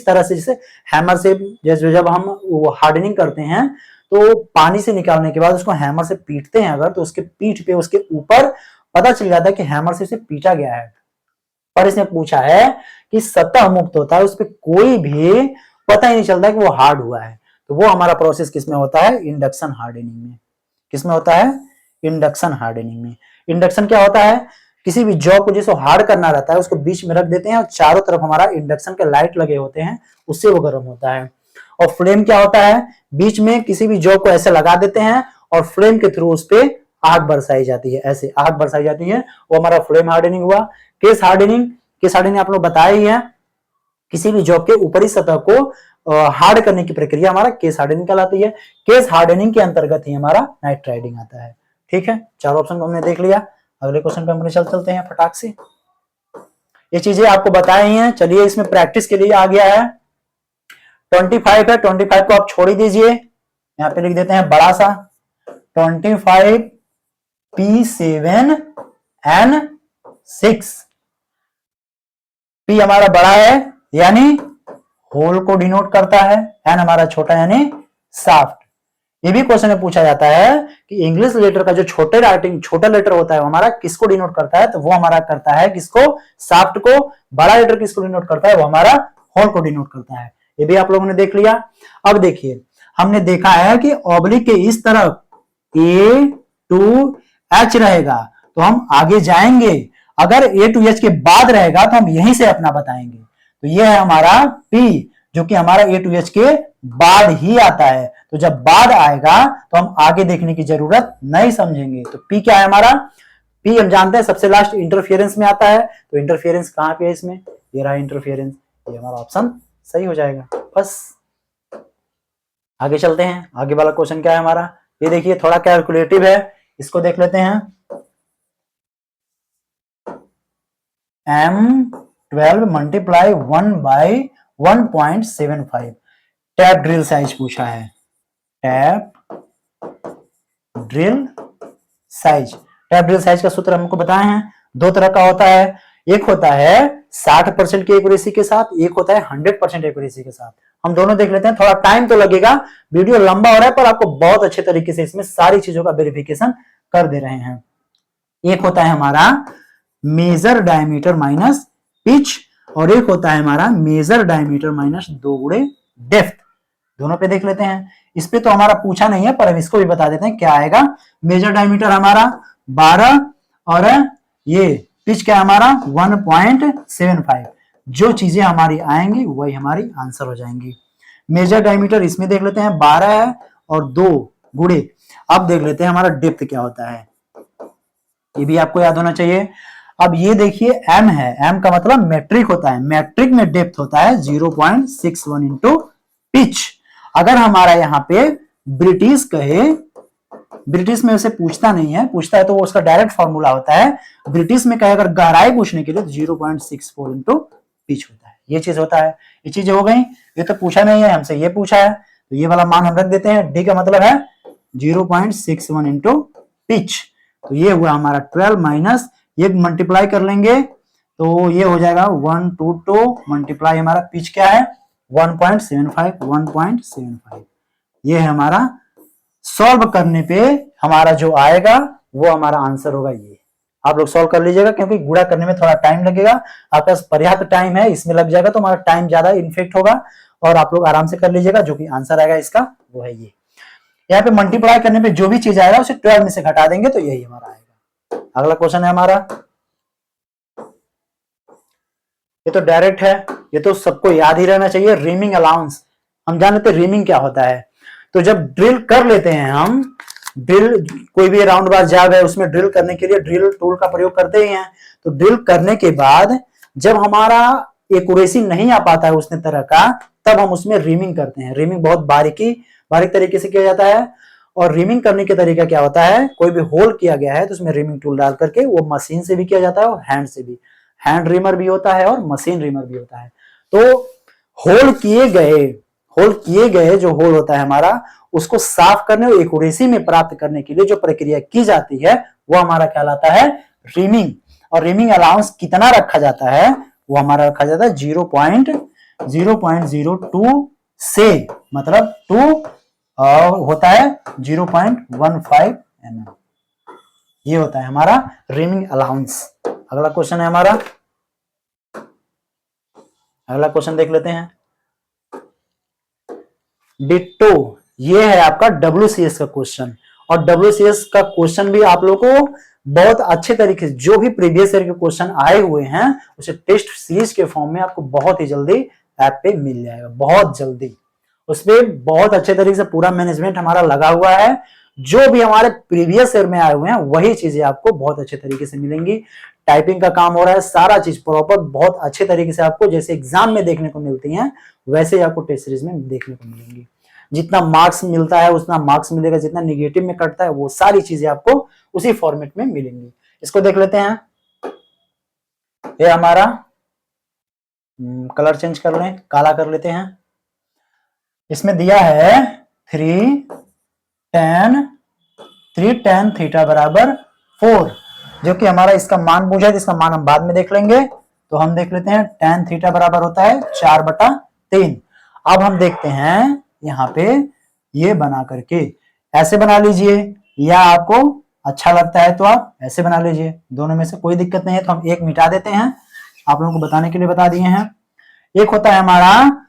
तरह से, जैसे हैमर से, जैसे जब हम वो हार्डनिंग करते हैं तो पानी से निकालने के बाद उसको हैमर से पीटते हैं अगर, तो उसके पीठ पे उसके ऊपर पता चल जाता है कि हैमर से उसे पीटा गया है। पर इसने पूछा है कि सतह मुक्त होता है, उस पर कोई भी पता ही नहीं चलता कि वो हार्ड हुआ है, तो वो हमारा प्रोसेस किसमें होता है, इंडक्शन हार्डनिंग में। किसमें होता है, इंडक्शन हार्डनिंग में। इंडक्शन क्या होता है, किसी भी जॉब को जिसको हार्ड करना रहता है उसको बीच में रख देते हैं और चारों तरफ हमारा इंडक्शन के लाइट लगे होते हैं, उससे वो गर्म होता है। और फ्लेम क्या होता है, बीच में किसी भी जॉब को ऐसे लगा देते हैं और फ्लेम के थ्रू उस पर आग बरसाई जाती है, ऐसे आग बरसाई जाती है, वो हमारा फ्लेम हार्डनिंग हुआ। केस हार्डनिंग आप लोग बताया ही है, किसी भी जॉब के ऊपरी सतह को हार्ड करने की प्रक्रिया हमारा केस हार्डनिंग कहलाती है। केस हार्डनिंग के अंतर्गत ही हमारा नाइट राइडिंग आता है। ठीक है, चार ऑप्शन को हमने देख लिया। अगले क्वेश्चन पे हम चलते हैं फटाक से। ये चीजें आपको बताई हैं, चलिए इसमें प्रैक्टिस के लिए आ गया है। 25 है, 25 को आप छोड़ ही दीजिए, यहाँ पे लिख देते हैं बड़ा सा 25 P7N6। P हमारा बड़ा है यानी होल को डिनोट करता है, एन हमारा छोटा यानी साफ्ट। ये भी क्वेश्चन में पूछा जाता है कि इंग्लिश लेटर का जो छोटा लेटर होता है वो हमारा किसको डिनोट करता है, तो वो हमारा करता है किसको, साफ्ट को। बड़ा लेटर किसको डिनोट करता है, वो हमारा होल को डिनोट करता है। ये भी आप लोगों ने देख लिया। अब देखिए, हमने देखा है कि ऑब्लिक के इस तरफ A to H रहेगा तो हम आगे जाएंगे, अगर A to H के बाद रहेगा तो हम यहीं से अपना बताएंगे। तो ये है हमारा P जो कि हमारा A to H के बाद ही आता है, तो जब बाद आएगा तो हम आगे देखने की जरूरत नहीं समझेंगे। तो P क्या है हमारा, P हम जानते हैं सबसे लास्ट इंटरफियरेंस में आता है, तो इंटरफियरेंस कहां पे है इसमें, ये रहा इंटरफियरेंस, ये हमारा ऑप्शन सही हो जाएगा। बस आगे चलते हैं। आगे वाला क्वेश्चन क्या है हमारा, ये देखिए थोड़ा कैलकुलेटिव है, इसको देख लेते हैं। M12 multiply 1/1.75 tap drill size पूछा है। टैप ड्रिल साइज का सूत्र हमको बताए हैं, दो तरह का होता है, एक होता है 60% की एक्यूरेसी के साथ, एक होता है 100% एक्यूरेसी के साथ। हम दोनों देख लेते हैं, थोड़ा टाइम तो लगेगा, वीडियो लंबा हो रहा है पर आपको बहुत अच्छे तरीके से इसमें सारी चीजों का वेरिफिकेशन कर दे रहे हैं। एक होता है हमारा मेजर डायमीटर माइनस पिच, और एक होता है हमारा मेजर डायमीटर माइनस 2 गुणे डेप्थ। दोनों पे देख लेते हैं। इस पे तो हमारा पूछा नहीं है पर हम इसको भी बता देते हैं क्या आएगा। मेजर डायमीटर हमारा 12 और ये पिच क्या हमारा 1.75। जो चीजें हमारी आएंगी वही हमारी आंसर हो जाएंगी। मेजर डायमीटर इसमें देख लेते हैं 12 है और 2 गुणे। अब देख लेते हैं हमारा डेप्थ क्या होता है, ये भी आपको याद होना चाहिए। अब ये देखिए m है, m का मतलब मैट्रिक होता है, मैट्रिक में डेप्थ होता है 0.61 इंटू पिच। अगर हमारा यहाँ पे ब्रिटिश कहे, ब्रिटिश में उसे पूछता नहीं है, पूछता है तो वो उसका डायरेक्ट फॉर्मूला होता है। ब्रिटिश में कहे अगर गहराई पूछने के लिए 0.64 इंटू पिच होता है, ये चीज होता है। ये चीजें हो गई, ये तो पूछा नहीं है हमसे, ये पूछा है तो ये वाला मान हम रख देते हैं। डी का मतलब है 0.61 इंटू पिच, तो ये हुआ हमारा 12 माइनस, ये मल्टीप्लाई कर लेंगे तो ये हो जाएगा 122 मल्टीप्लाई हमारा पिच क्या है 1.75। ये है हमारा, सॉल्व करने पे हमारा जो आएगा वो हमारा आंसर होगा। ये आप लोग सॉल्व कर लीजिएगा क्योंकि गुणा करने में थोड़ा टाइम लगेगा, आपके पास पर्याप्त टाइम है, इसमें लग जाएगा तो हमारा टाइम ज्यादा इन्फेक्ट होगा और आप लोग आराम से कर लीजिएगा। जो कि आंसर आएगा इसका वो है ये। यहाँ पे मल्टीप्लाई करने पे जो भी चीज आएगा उसे 12 में से घटा देंगे तो यही हमारा आएगा। अगला क्वेश्चन है हमारा, ये तो डायरेक्ट है, ये तो सबको याद ही रहना चाहिए। रीमिंग अलाउंस, हम जान लेते हैं रीमिंग क्या होता है। तो जब ड्रिल कर लेते हैं हम, ड्रिल कोई भी राउंड बार जॉब है उसमें ड्रिल करने के लिए ड्रिल टूल का प्रयोग करते ही हैं। तो ड्रिल करने के बाद जब हमारा एक्यूरेसी नहीं आ पाता है उसने तरह का, तब हम उसमें रीमिंग करते हैं। रीमिंग बहुत बारीक तरीके से किया जाता है। और रीमिंग करने का तरीका क्या होता है, कोई भी होल किया गया है तो उसमें रीमिंग टूल डाल करके, वो मशीन से भी किया जाता है और हैंड से भी, हैंड रीमर भी होता है और मशीन रीमर भी होता है। तो होल किए गए जो होल होता है हमारा, उसको साफ करने और एक्यूरेसी में प्राप्त करने के लिए जो प्रक्रिया की जाती है वो हमारा कहलाता है रीमिंग। और रीमिंग अलाउंस कितना रखा जाता है, वो हमारा रखा जाता है 0.02 से, मतलब 2 और होता है 0.15 mm। ये होता है हमारा रीमिंग अलाउंस। अगला क्वेश्चन है हमारा, अगला क्वेश्चन देख लेते हैं। डिट्टो, ये है आपका WCS का क्वेश्चन। और WCS का क्वेश्चन भी आप लोगों को बहुत अच्छे तरीके से, जो भी प्रीवियस ईयर के क्वेश्चन आए हुए हैं उसे टेस्ट सीरीज के फॉर्म में आपको बहुत ही जल्दी ऐप पे मिल जाएगा, बहुत जल्दी। उसमें बहुत अच्छे तरीके से पूरा मैनेजमेंट हमारा लगा हुआ है। जो भी हमारे प्रीवियस ईयर में आए हुए हैं वही चीजें आपको बहुत अच्छे तरीके से मिलेंगी। टाइपिंग का काम हो रहा है, सारा चीज प्रॉपर बहुत अच्छे तरीके से आपको जैसे एग्जाम में देखने को मिलती हैं वैसे ही आपको टेस्ट सीरीज में देखने को मिलेंगी। जितना मार्क्स मिलता है उतना मार्क्स मिलेगा, जितना निगेटिव में कटता है वो सारी चीजें आपको उसी फॉर्मेट में मिलेंगी। इसको देख लेते हैं। ये हमारा कलर चेंज कर लें, काला कर लेते हैं। इसमें दिया है 3 tan थीटा बराबर 4, जो कि हमारा इसका मान पूछा है, इसका मान हम बाद में देख लेंगे। तो हम देख लेते हैं tan थीटा बराबर होता है 4/3। अब हम देखते हैं यहाँ पे ये बना करके, ऐसे बना लीजिए या आपको अच्छा लगता है तो आप ऐसे बना लीजिए, दोनों में से कोई दिक्कत नहीं है। तो हम एक मिटा देते हैं, आप लोगों को बताने के लिए बता दिए हैं। एक होता है हमारा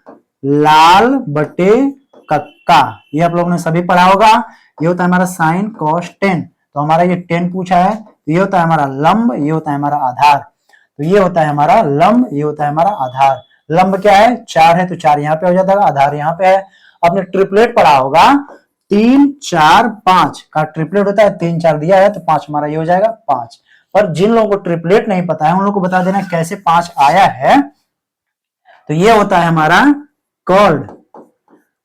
लाल बटे कक्का, ये आप लोगों ने सभी पढ़ा होगा। ये होता है हमारा साइन कॉस टेन, तो हमारा ये 10 पूछा है। तो ये होता है हमारा लंब, ये होता है हमारा आधार। तो ये होता है हमारा लंब, ये होता है हमारा आधार। लंब क्या है 4 है तो 4 यहाँ पे हो जाता है, आधार यहाँ पे है। आपने ट्रिपलेट पढ़ा होगा, 3 4 5 का ट्रिपलेट होता है। 3 4 दिया है तो 5 हमारा ये हो जाएगा 5। पर जिन लोगों को ट्रिपलेट नहीं पता है उन लोगों को बता देना कैसे 5 आया है। तो ये होता है हमारा कॉर्ड,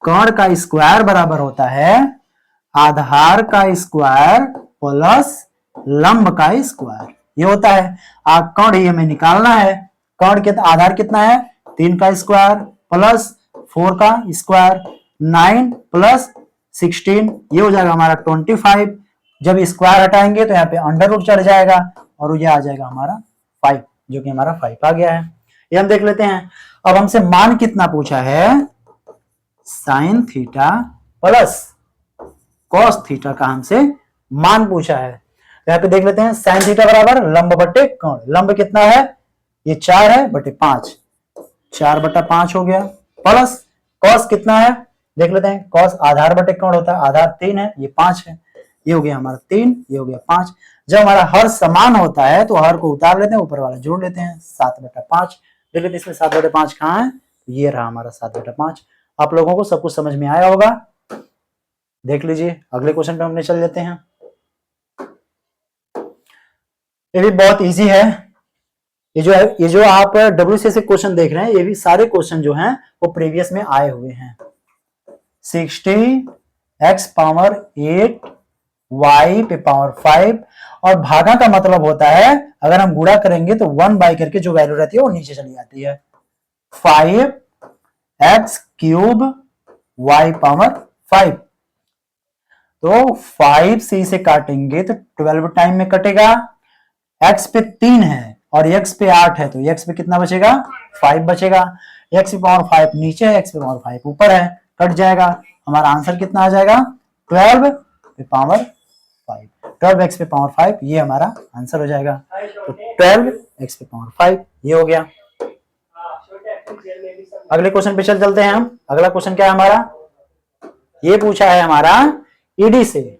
कॉर्ड का स्क्वायर बराबर होता है आधार का स्क्वायर प्लस लंब का स्क्वायर। ये होता है कॉर्ड, ये हमें निकालना है। कॉर्ड के आधार कितना है 3 का स्क्वायर प्लस 4 का स्क्वायर, 9 प्लस 16, ये हो जाएगा हमारा 25। जब स्क्वायर हटाएंगे तो यहाँ पे अंडर रूट चढ़ जाएगा और ये आ जाएगा हमारा 5। जो कि हमारा 5 आ गया है। ये हम देख लेते हैं। अब हमसे मान कितना पूछा है, sine theta plus cos theta का हमसे मान पूछा है। तो यहाँ पे देख लेते हैं, साइन थीटा बराबर लंब बटे कोण। लंब कितना है, ये 4 है बटे 5, 4/5 हो गया, प्लस कॉस कितना है देख लेते हैं, कॉस आधार बटे कोण होता है, आधार 3 है, ये 5 है, ये हो गया हमारा 3, ये हो गया 5। जब हमारा हर समान होता है तो हर को उतार लेते हैं, ऊपर वाला जोड़ लेते हैं, 7/5। देख लेते हैं इसमें 7/5 कहाँ है, ये रहा हमारा 7/5। आप लोगों को सब कुछ समझ में आया होगा। देख लीजिए अगले क्वेश्चन पे हमने चल लेते हैं। ये भी बहुत इजी है। ये जो आप WCS क्वेश्चन देख रहे हैं, ये भी सारे क्वेश्चन जो हैं वो प्रीवियस में आए हुए हैं। 60x पावर 8 y पे पावर 5, और भागा का मतलब होता है अगर हम गुणा करेंगे तो 1 बाई करके जो वैल्यू रहती है वो नीचे चली जाती है। 5x क्यूब y पावर 5, तो 5 से इसे काटेंगे तो 12 टाइम में कटेगा। x पे 3 है और x पे 8 है, तो x पे कितना बचेगा, 5 बचेगा। x पे पावर 5 नीचे है, x पे पावर 5 ऊपर है, कट जाएगा। हमारा आंसर कितना आ जाएगा, 12 पे पावर 5, 12x पे पावर 5, ये हमारा आंसर हो जाएगा। तो 12x पे पावर 5 ये हो गया। अगले क्वेश्चन पे चलते हैं हम। अगला क्वेश्चन क्या है हमारा, ये पूछा है हमारा ईडी से।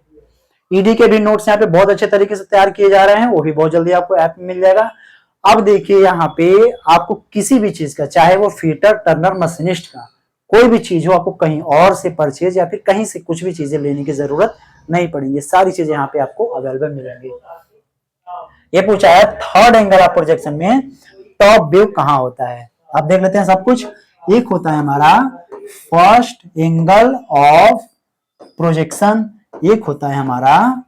ईडी के भी नोट्स यहाँ पे बहुत अच्छे तरीके से तैयार किए जा रहे हैं, वो भी बहुत जल्दी आपको ऐप में मिल जाएगा। अब देखिए यहाँ पे आपको किसी भी चीज का, चाहे वो फीटर टर्नर मशीनिस्ट का कोई भी चीज हो, आपको कहीं और से परचेज या फिर कहीं से कुछ भी चीजें लेने की जरूरत नहीं पड़ेगी, सारी चीजें यहाँ पे आपको अवेलेबल मिलेंगी। ये पूछा है थर्ड एंगल ऑफ प्रोजेक्शन में टॉप व्यू कहाँ होता है। आप देख लेते हैं सब कुछ। एक होता है हमारा फर्स्ट एंगल ऑफ प्रोजेक्शन, एक होता है हमारा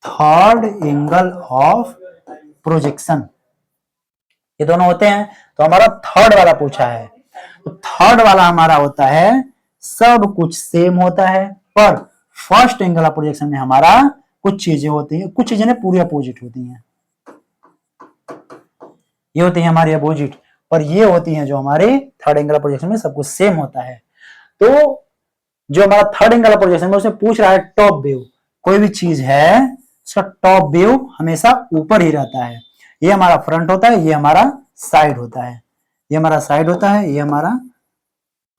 थर्ड एंगल ऑफ प्रोजेक्शन, ये दोनों होते हैं। तो हमारा थर्ड वाला पूछा है, तो थर्ड वाला हमारा होता है सब कुछ सेम होता है, पर फर्स्ट एंगल ऑफ प्रोजेक्शन में हमारा कुछ चीजें होती हैं, कुछ चीजें पूरी अपोजिट होती हैं। ये होती है हमारी अपोजिट, पर ये होती हैं जो हमारे थर्ड एंगल ऑफ प्रोजेक्शन में सब कुछ सेम होता है। तो जो हमारा थर्ड एंगल ऑफ प्रोजेक्शन में उसमें पूछ रहा है टॉप व्यू, कोई भी चीज है उसका टॉप व्यू हमेशा ऊपर ही रहता है। ये हमारा फ्रंट होता है, ये हमारा साइड होता है, ये हमारा साइड होता है, ये हमारा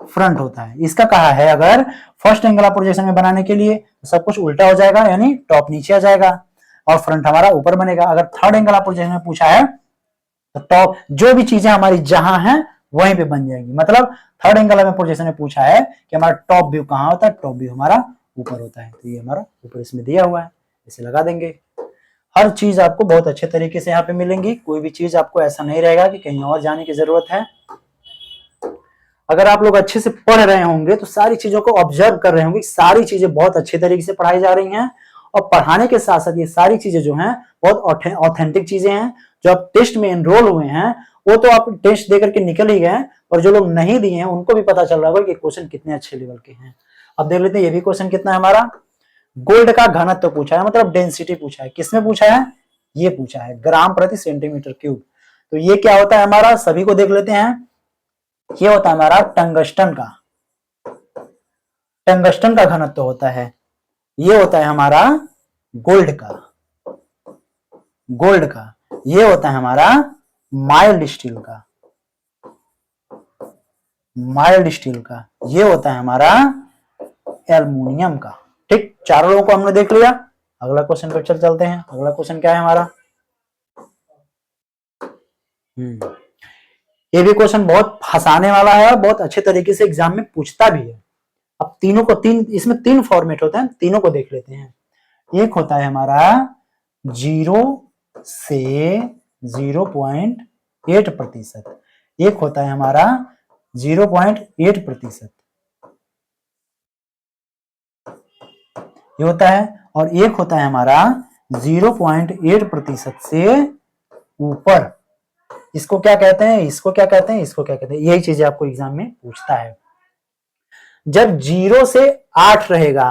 फ्रंट होता है। इसका कहा है अगर फर्स्ट एंगल ऑफ प्रोजेक्शन में बनाने के लिए तो सब कुछ उल्टा हो जाएगा, यानी टॉप नीचे आ जाएगा और फ्रंट हमारा ऊपर बनेगा। अगर थर्ड एंगल ऑफ प्रोजेक्शन में पूछा है तो टॉप जो भी चीजें हमारी जहां हैं वहीं पे बन जाएगी। मतलब थर्ड एंगल में प्रोजेक्शन में पूछा है कि हमारा टॉप व्यू कहाँ होता है, टॉप व्यू हमारा ऊपर होता है। तो ये हमारा ऊपर इसमें दिया हुआ है, इसे लगा देंगे। हर चीज आपको बहुत अच्छे तरीके से यहाँ पे मिलेंगी, कोई भी चीज आपको ऐसा नहीं रहेगा कि कहीं और जाने की जरूरत है। अगर आप लोग अच्छे से पढ़ रहे होंगे तो सारी चीजों को ऑब्जर्व कर रहे होंगे, सारी चीजें बहुत अच्छे तरीके से पढ़ाई जा रही हैं। और पढ़ाने के साथ साथ ये सारी चीजें जो हैं बहुत ऑथेंटिक चीजें हैं। जो आप टेस्ट में एनरोल हुए हैं वो तो आप टेस्ट दे करके निकल ही गए, और जो लोग नहीं दिए हैं उनको भी पता चल रहा होगा कि क्वेश्चन कितने अच्छे लेवल के हैं। अब देख लेते हैं ये भी क्वेश्चन कितना है हमारा। गोल्ड का घनत्व तो पूछा है, मतलब डेंसिटी पूछा है। किसमें पूछा है, ये पूछा है ग्राम प्रति सेंटीमीटर क्यूब। तो ये क्या होता है हमारा, सभी को देख लेते हैं। ये होता है हमारा टंगस्टन का घनत्व होता है। ये होता है हमारा गोल्ड का। ये होता है हमारा माइल्ड स्टील का। ये होता है हमारा एल्युमिनियम का। ठीक, चारों लोगों को हमने देख लिया। अगला क्वेश्चन पे चलते हैं। अगला क्वेश्चन क्या है हमारा, ये भी क्वेश्चन बहुत फंसाने वाला है और बहुत अच्छे तरीके से एग्जाम में पूछता भी है। अब इसमें तीन फॉर्मेट होते हैं, तीनों को देख लेते हैं। एक होता है हमारा 0 से 0.8%, एक होता है हमारा 0.8%, ये होता है, और एक होता है हमारा 0.8% से ऊपर। इसको क्या कहते हैं, इसको क्या कहते हैं, इसको क्या कहते हैं, यही चीजें आपको एग्जाम में पूछता है। जब 0 से 8 रहेगा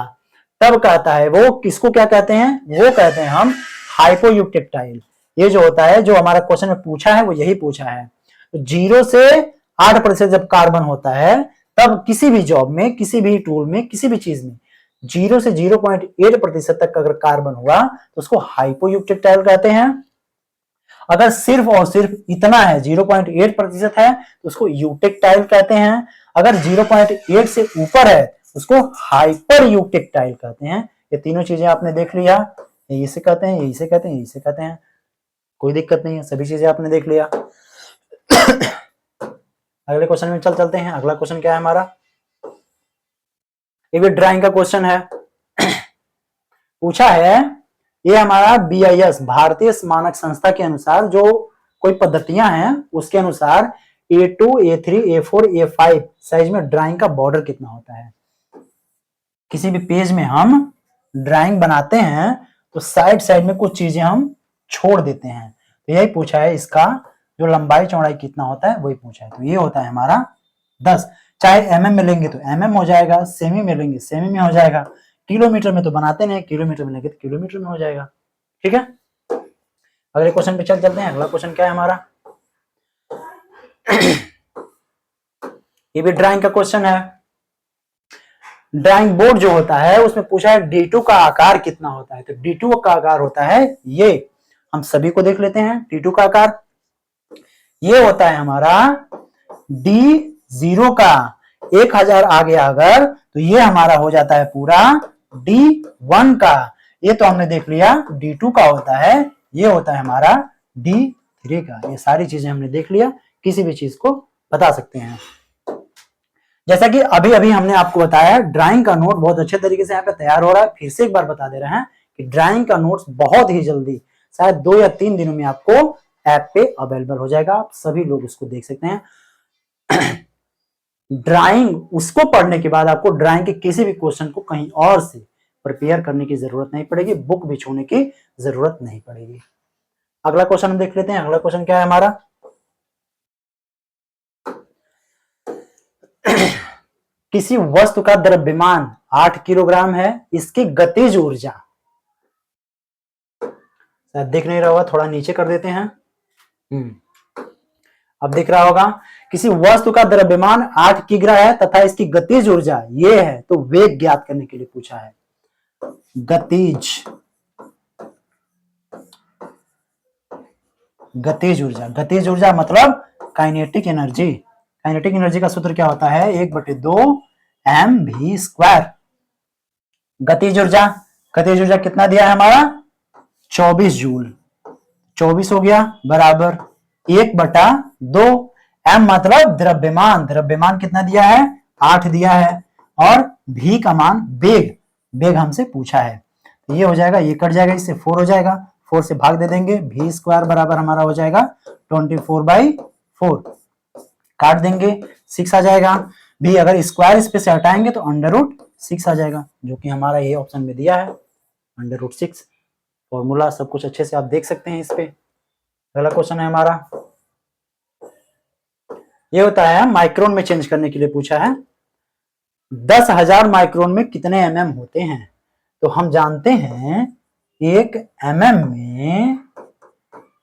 तब कहता है वो, किसको क्या कहते हैं, वो कहते हैं हम हाइपोयूक्टेक्टाइल, ये जो होता है, जो हमारा क्वेश्चन में पूछा है वो यही पूछा है। तो 0 से 8% जब कार्बन होता है तब किसी भी जॉब में, किसी भी टूल में, किसी भी चीज में 0 से 0.8% तक अगर कार्बन हुआ तो उसको हाइपोयूक्टेक्टाइल कहते हैं। अगर सिर्फ और सिर्फ इतना है, 0.8% है, तो उसको यूटेक्टाइल कहते हैं। अगर 0.8 से ऊपर है उसको हाइपर यूटेक्टाइल कहते हैं। ये तीनों चीजें आपने देख लिया, ये इसे कहते हैं, ये इसे कहते हैं, ये इसे कहते हैं, कोई दिक्कत नहीं है, सभी चीजें आपने देख लिया। अगले क्वेश्चन में चलते हैं। अगला क्वेश्चन क्या है हमारा, ये भी ड्राइंग का क्वेश्चन है। पूछा है, ये हमारा BIS भारतीय मानक संस्था के अनुसार जो कोई पद्धतियां हैं उसके अनुसार A2, A3, A4, A5 size में ड्राइंग का बॉर्डर कितना होता है। किसी भी पेज में हम ड्राइंग बनाते हैं तो साइड साइड में कुछ चीजें हम छोड़ देते हैं, तो यही पूछा है, इसका जो लंबाई चौड़ाई कितना होता है वही पूछा है। तो ये होता है हमारा 10, चाहे mm में लेंगे तो mm हो जाएगा, सेमी में लेंगे सेमी में हो जाएगा, किलोमीटर में तो बनाते नहीं, किलोमीटर में लेंगे तो किलोमीटर में हो जाएगा। ठीक है, अगले क्वेश्चन पे चलते हैं। अगला क्वेश्चन क्या है हमारा, ये भी ड्राइंग का क्वेश्चन है। ड्राइंग बोर्ड जो होता है उसमें पूछा है D2 का आकार कितना होता है। तो D2 का आकार होता है, ये हम सभी को देख लेते हैं। D2 का आकार ये होता है हमारा D0 का 1000 आ गया अगर, तो ये हमारा हो जाता है पूरा D1 का। ये तो हमने देख लिया D2 का होता है, ये होता है हमारा D3 का। ये सारी चीजें हमने देख लिया, किसी भी चीज को बता सकते हैं। जैसा कि अभी अभी हमने आपको बताया, ड्राइंग का नोट बहुत अच्छे तरीके से यहाँ पे तैयार हो रहा है। फिर से एक बार बता दे रहे हैं कि ड्राइंग का नोट्स बहुत ही जल्दी, शायद 2 या 3 दिनों में आपको ऐप पे अवेलेबल हो जाएगा, आप सभी लोग उसको देख सकते हैं। ड्राइंग उसको पढ़ने के बाद आपको ड्राइंग के किसी भी क्वेश्चन को कहीं और से प्रिपेयर करने की जरूरत नहीं पड़ेगी, बुक भी छूने की जरूरत नहीं पड़ेगी। अगला क्वेश्चन हम देख लेते हैं। अगला क्वेश्चन क्या है हमारा, किसी वस्तु का द्रव्यमान 8 किलोग्राम है, इसकी गतिज ऊर्जा, शायद दिख नहीं रहा होगा, थोड़ा नीचे कर देते हैं। अब दिख रहा होगा, किसी वस्तु का द्रव्यमान 8 किग्रा है तथा इसकी गतिज ऊर्जा ये है, तो वेग ज्ञात करने के लिए पूछा है। गतिज ऊर्जा, गतिज ऊर्जा मतलब काइनेटिक एनर्जी। काइनेटिक एनर्जी का सूत्र क्या होता है, 1/2 mv²। गतिज ऊर्जा, गतिज ऊर्जा कितना दिया है हमारा, 24 जूल। 24 हो गया बराबर 1/2 m मतलब द्रव्यमान, द्रव्यमान कितना दिया है, 8 दिया है, और v का मान वेग, वेग हमसे पूछा है। तो ये हो जाएगा, ये कट जाएगा, इससे 4 हो जाएगा, 4 से भाग दे देंगे, v² बराबर हमारा हो जाएगा 24/4, काट देंगे 6 आ जाएगा। भी अगर स्क्वायर इस पे से हटाएंगे तो √6 आ जाएगा, जो कि हमारा ये ऑप्शन में दिया है √6। फॉर्मूला सब कुछ अच्छे से आप देख सकते हैं इस पे। अगला क्वेश्चन है हमारा, ये होता है माइक्रोन में चेंज करने के लिए पूछा है। 10,000 माइक्रोन में कितने mm होते हैं। तो हम जानते हैं 1 mm में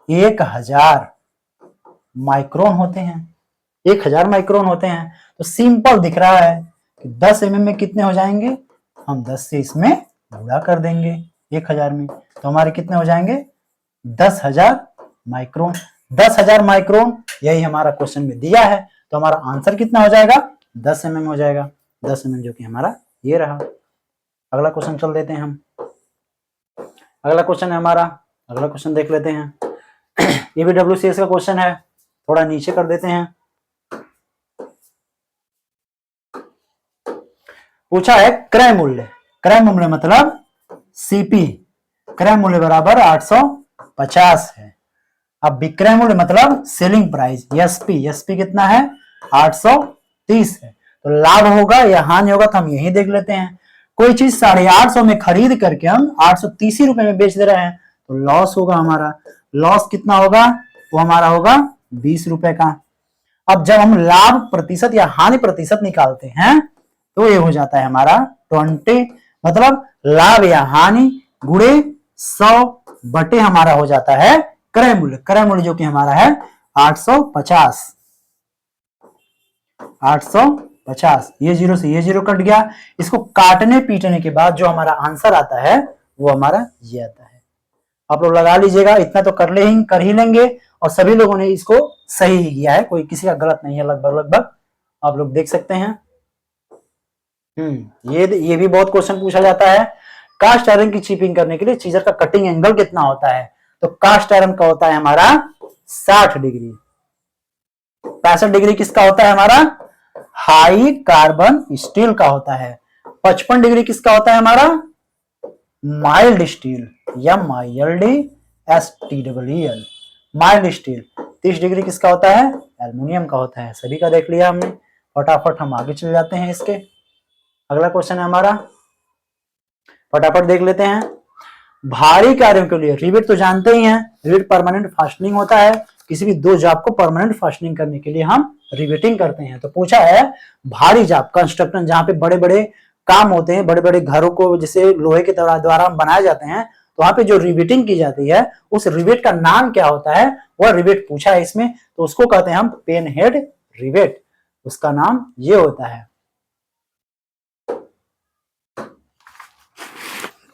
1000 माइक्रोन होते हैं, 1000 माइक्रोन होते हैं। तो सिंपल दिख रहा है कि 10 mm में कितने हो जाएंगे, हम 10 से इसमें गुणा कर देंगे 1000 में, तो हमारे कितने हो जाएंगे 10,000 माइक्रोन। 10,000 माइक्रोन यही हमारा क्वेश्चन में दिया है, तो हमारा आंसर कितना हो जाएगा 10 mm हो जाएगा, 10 mm जो कि हमारा ये रहा। अगला क्वेश्चन चल देते हैं हम। अगला क्वेश्चन है हमारा, अगला क्वेश्चन देख लेते हैं। ये भी WCS का क्वेश्चन है, थोड़ा नीचे कर देते हैं। पूछा है क्रय मूल्य, क्रय मूल्य मतलब CP, क्रय मूल्य बराबर 850 है। अब विक्रय मूल्य मतलब सेलिंग प्राइस SP, SP कितना है 830 है। तो लाभ होगा या हानि होगा तो हम यही देख लेते हैं। कोई चीज 850 में खरीद करके हम 830 रुपए में बेच दे रहे हैं, तो लॉस होगा हमारा। लॉस कितना होगा, वो हमारा होगा 20 रुपए का। अब जब हम लाभ प्रतिशत या हानि प्रतिशत निकालते हैं तो ये हो जाता है हमारा 20, मतलब लाभ या हानि गुणे 100 बटे हमारा हो जाता है क्रय मूल्य जो कि हमारा है 850। 850, ये जीरो से ये जीरो कट गया। इसको काटने पीटने के बाद जो हमारा आंसर आता है वो हमारा ये आता है। आप लोग लगा लीजिएगा, इतना तो कर ही लेंगे। और सभी लोगों ने इसको सही ही किया है, कोई किसी का गलत नहीं है लगभग। आप लोग देख सकते हैं। ये भी बहुत क्वेश्चन पूछा जाता है। कास्ट आयरन की चिपिंग करने के लिए चीजर का कटिंग एंगल कितना होता है? तो कास्ट आयरन का होता है हमारा 60 डिग्री। 65 डिग्री किसका होता है हमारा? हाई कार्बन स्टील का होता है। 55 डिग्री किसका होता है हमारा? माइल्ड स्टील या MILD माइल्ड स्टील। 30 डिग्री किसका होता है? एल्युमिनियम का होता है। सभी का देख लिया हमने। फटाफट हम आगे चले जाते हैं इसके। अगला क्वेश्चन है हमारा, फटाफट देख लेते हैं। भारी कार्यों के लिए रिवेट तो जानते ही हैं, रिवेट परमानेंट फास्टनिंग होता है। किसी भी दो जाब को परमानेंट फास्टनिंग करने के लिए हम रिवेटिंग करते हैं। तो पूछा है भारी जाब कंस्ट्रक्शन, जहां पे बड़े बड़े काम होते हैं, बड़े बड़े घरों को जैसे लोहे के द्वारा बनाए जाते हैं, तो वहां पे जो रिवेटिंग की जाती है उस रिवेट का नाम क्या होता है? वह रिवेट पूछा है इसमें, तो उसको कहते हैं हम पेन हेड रिवेट। उसका नाम ये होता है।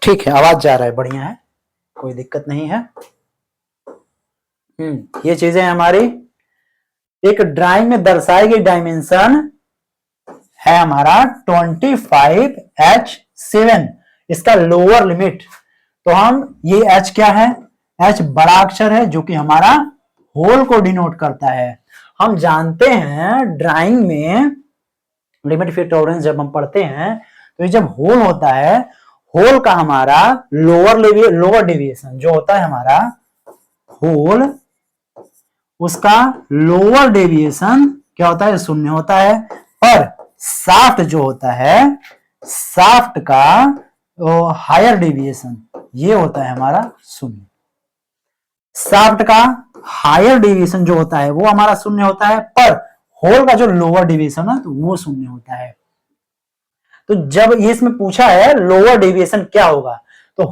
ठीक है, आवाज जा रहा है, बढ़िया है, कोई दिक्कत नहीं है। ये चीजें हमारी एक ड्राइंग में दर्शाई गई डायमेंशन है हमारा 25H7, इसका लोअर लिमिट। तो हम ये H क्या है? H बड़ा अक्षर है जो कि हमारा होल को डिनोट करता है। हम जानते हैं ड्राइंग में लिमिट फिट टॉलरेंस जब हम पढ़ते हैं तो ये जब होल होता है, होल का हमारा लोअर डेविएशन जो होता है हमारा होल, उसका लोअर डेविएशन क्या होता है? 0 होता है। पर शाफ्ट जो होता है, शाफ्ट का हायर डेविएशन ये होता है हमारा 0। शाफ्ट का हायर डेविएशन जो होता है वो हमारा 0 होता है, पर होल का जो लोअर डेविएशन है तो वो 0 होता है। तो जब ये इसमें पूछा है लोअर डेविएशन क्या होगा, तो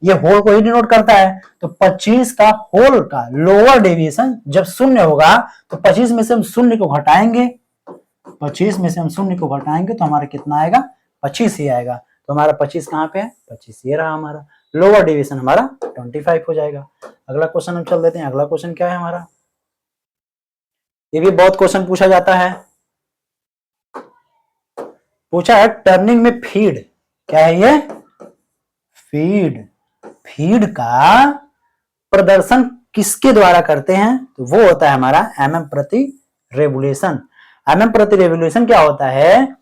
ये होल को ही डिनोट करता है। तो 25 का होल का लोअर डेविएशन जब 0 होगा तो 25 में से हम 0 को घटाएंगे, 25 में से हम 0 को घटाएंगे तो हमारा कितना आएगा? 25 ही आएगा। तो हमारा 25 कहां पे है? 25 ये रहा हमारा। लोअर डेविएशन हमारा 25 हो जाएगा। अगला क्वेश्चन हम चल देते हैं। अगला क्वेश्चन क्या है हमारा? ये भी बहुत क्वेश्चन पूछा जाता है। पूछा है टर्निंग में फीड क्या है? ये फीड का प्रदर्शन किसके द्वारा करते हैं? तो वो होता है हमारा mm प्रति रेवोल्यूशन। mm प्रति रेवोल्यूशन क्या होता है?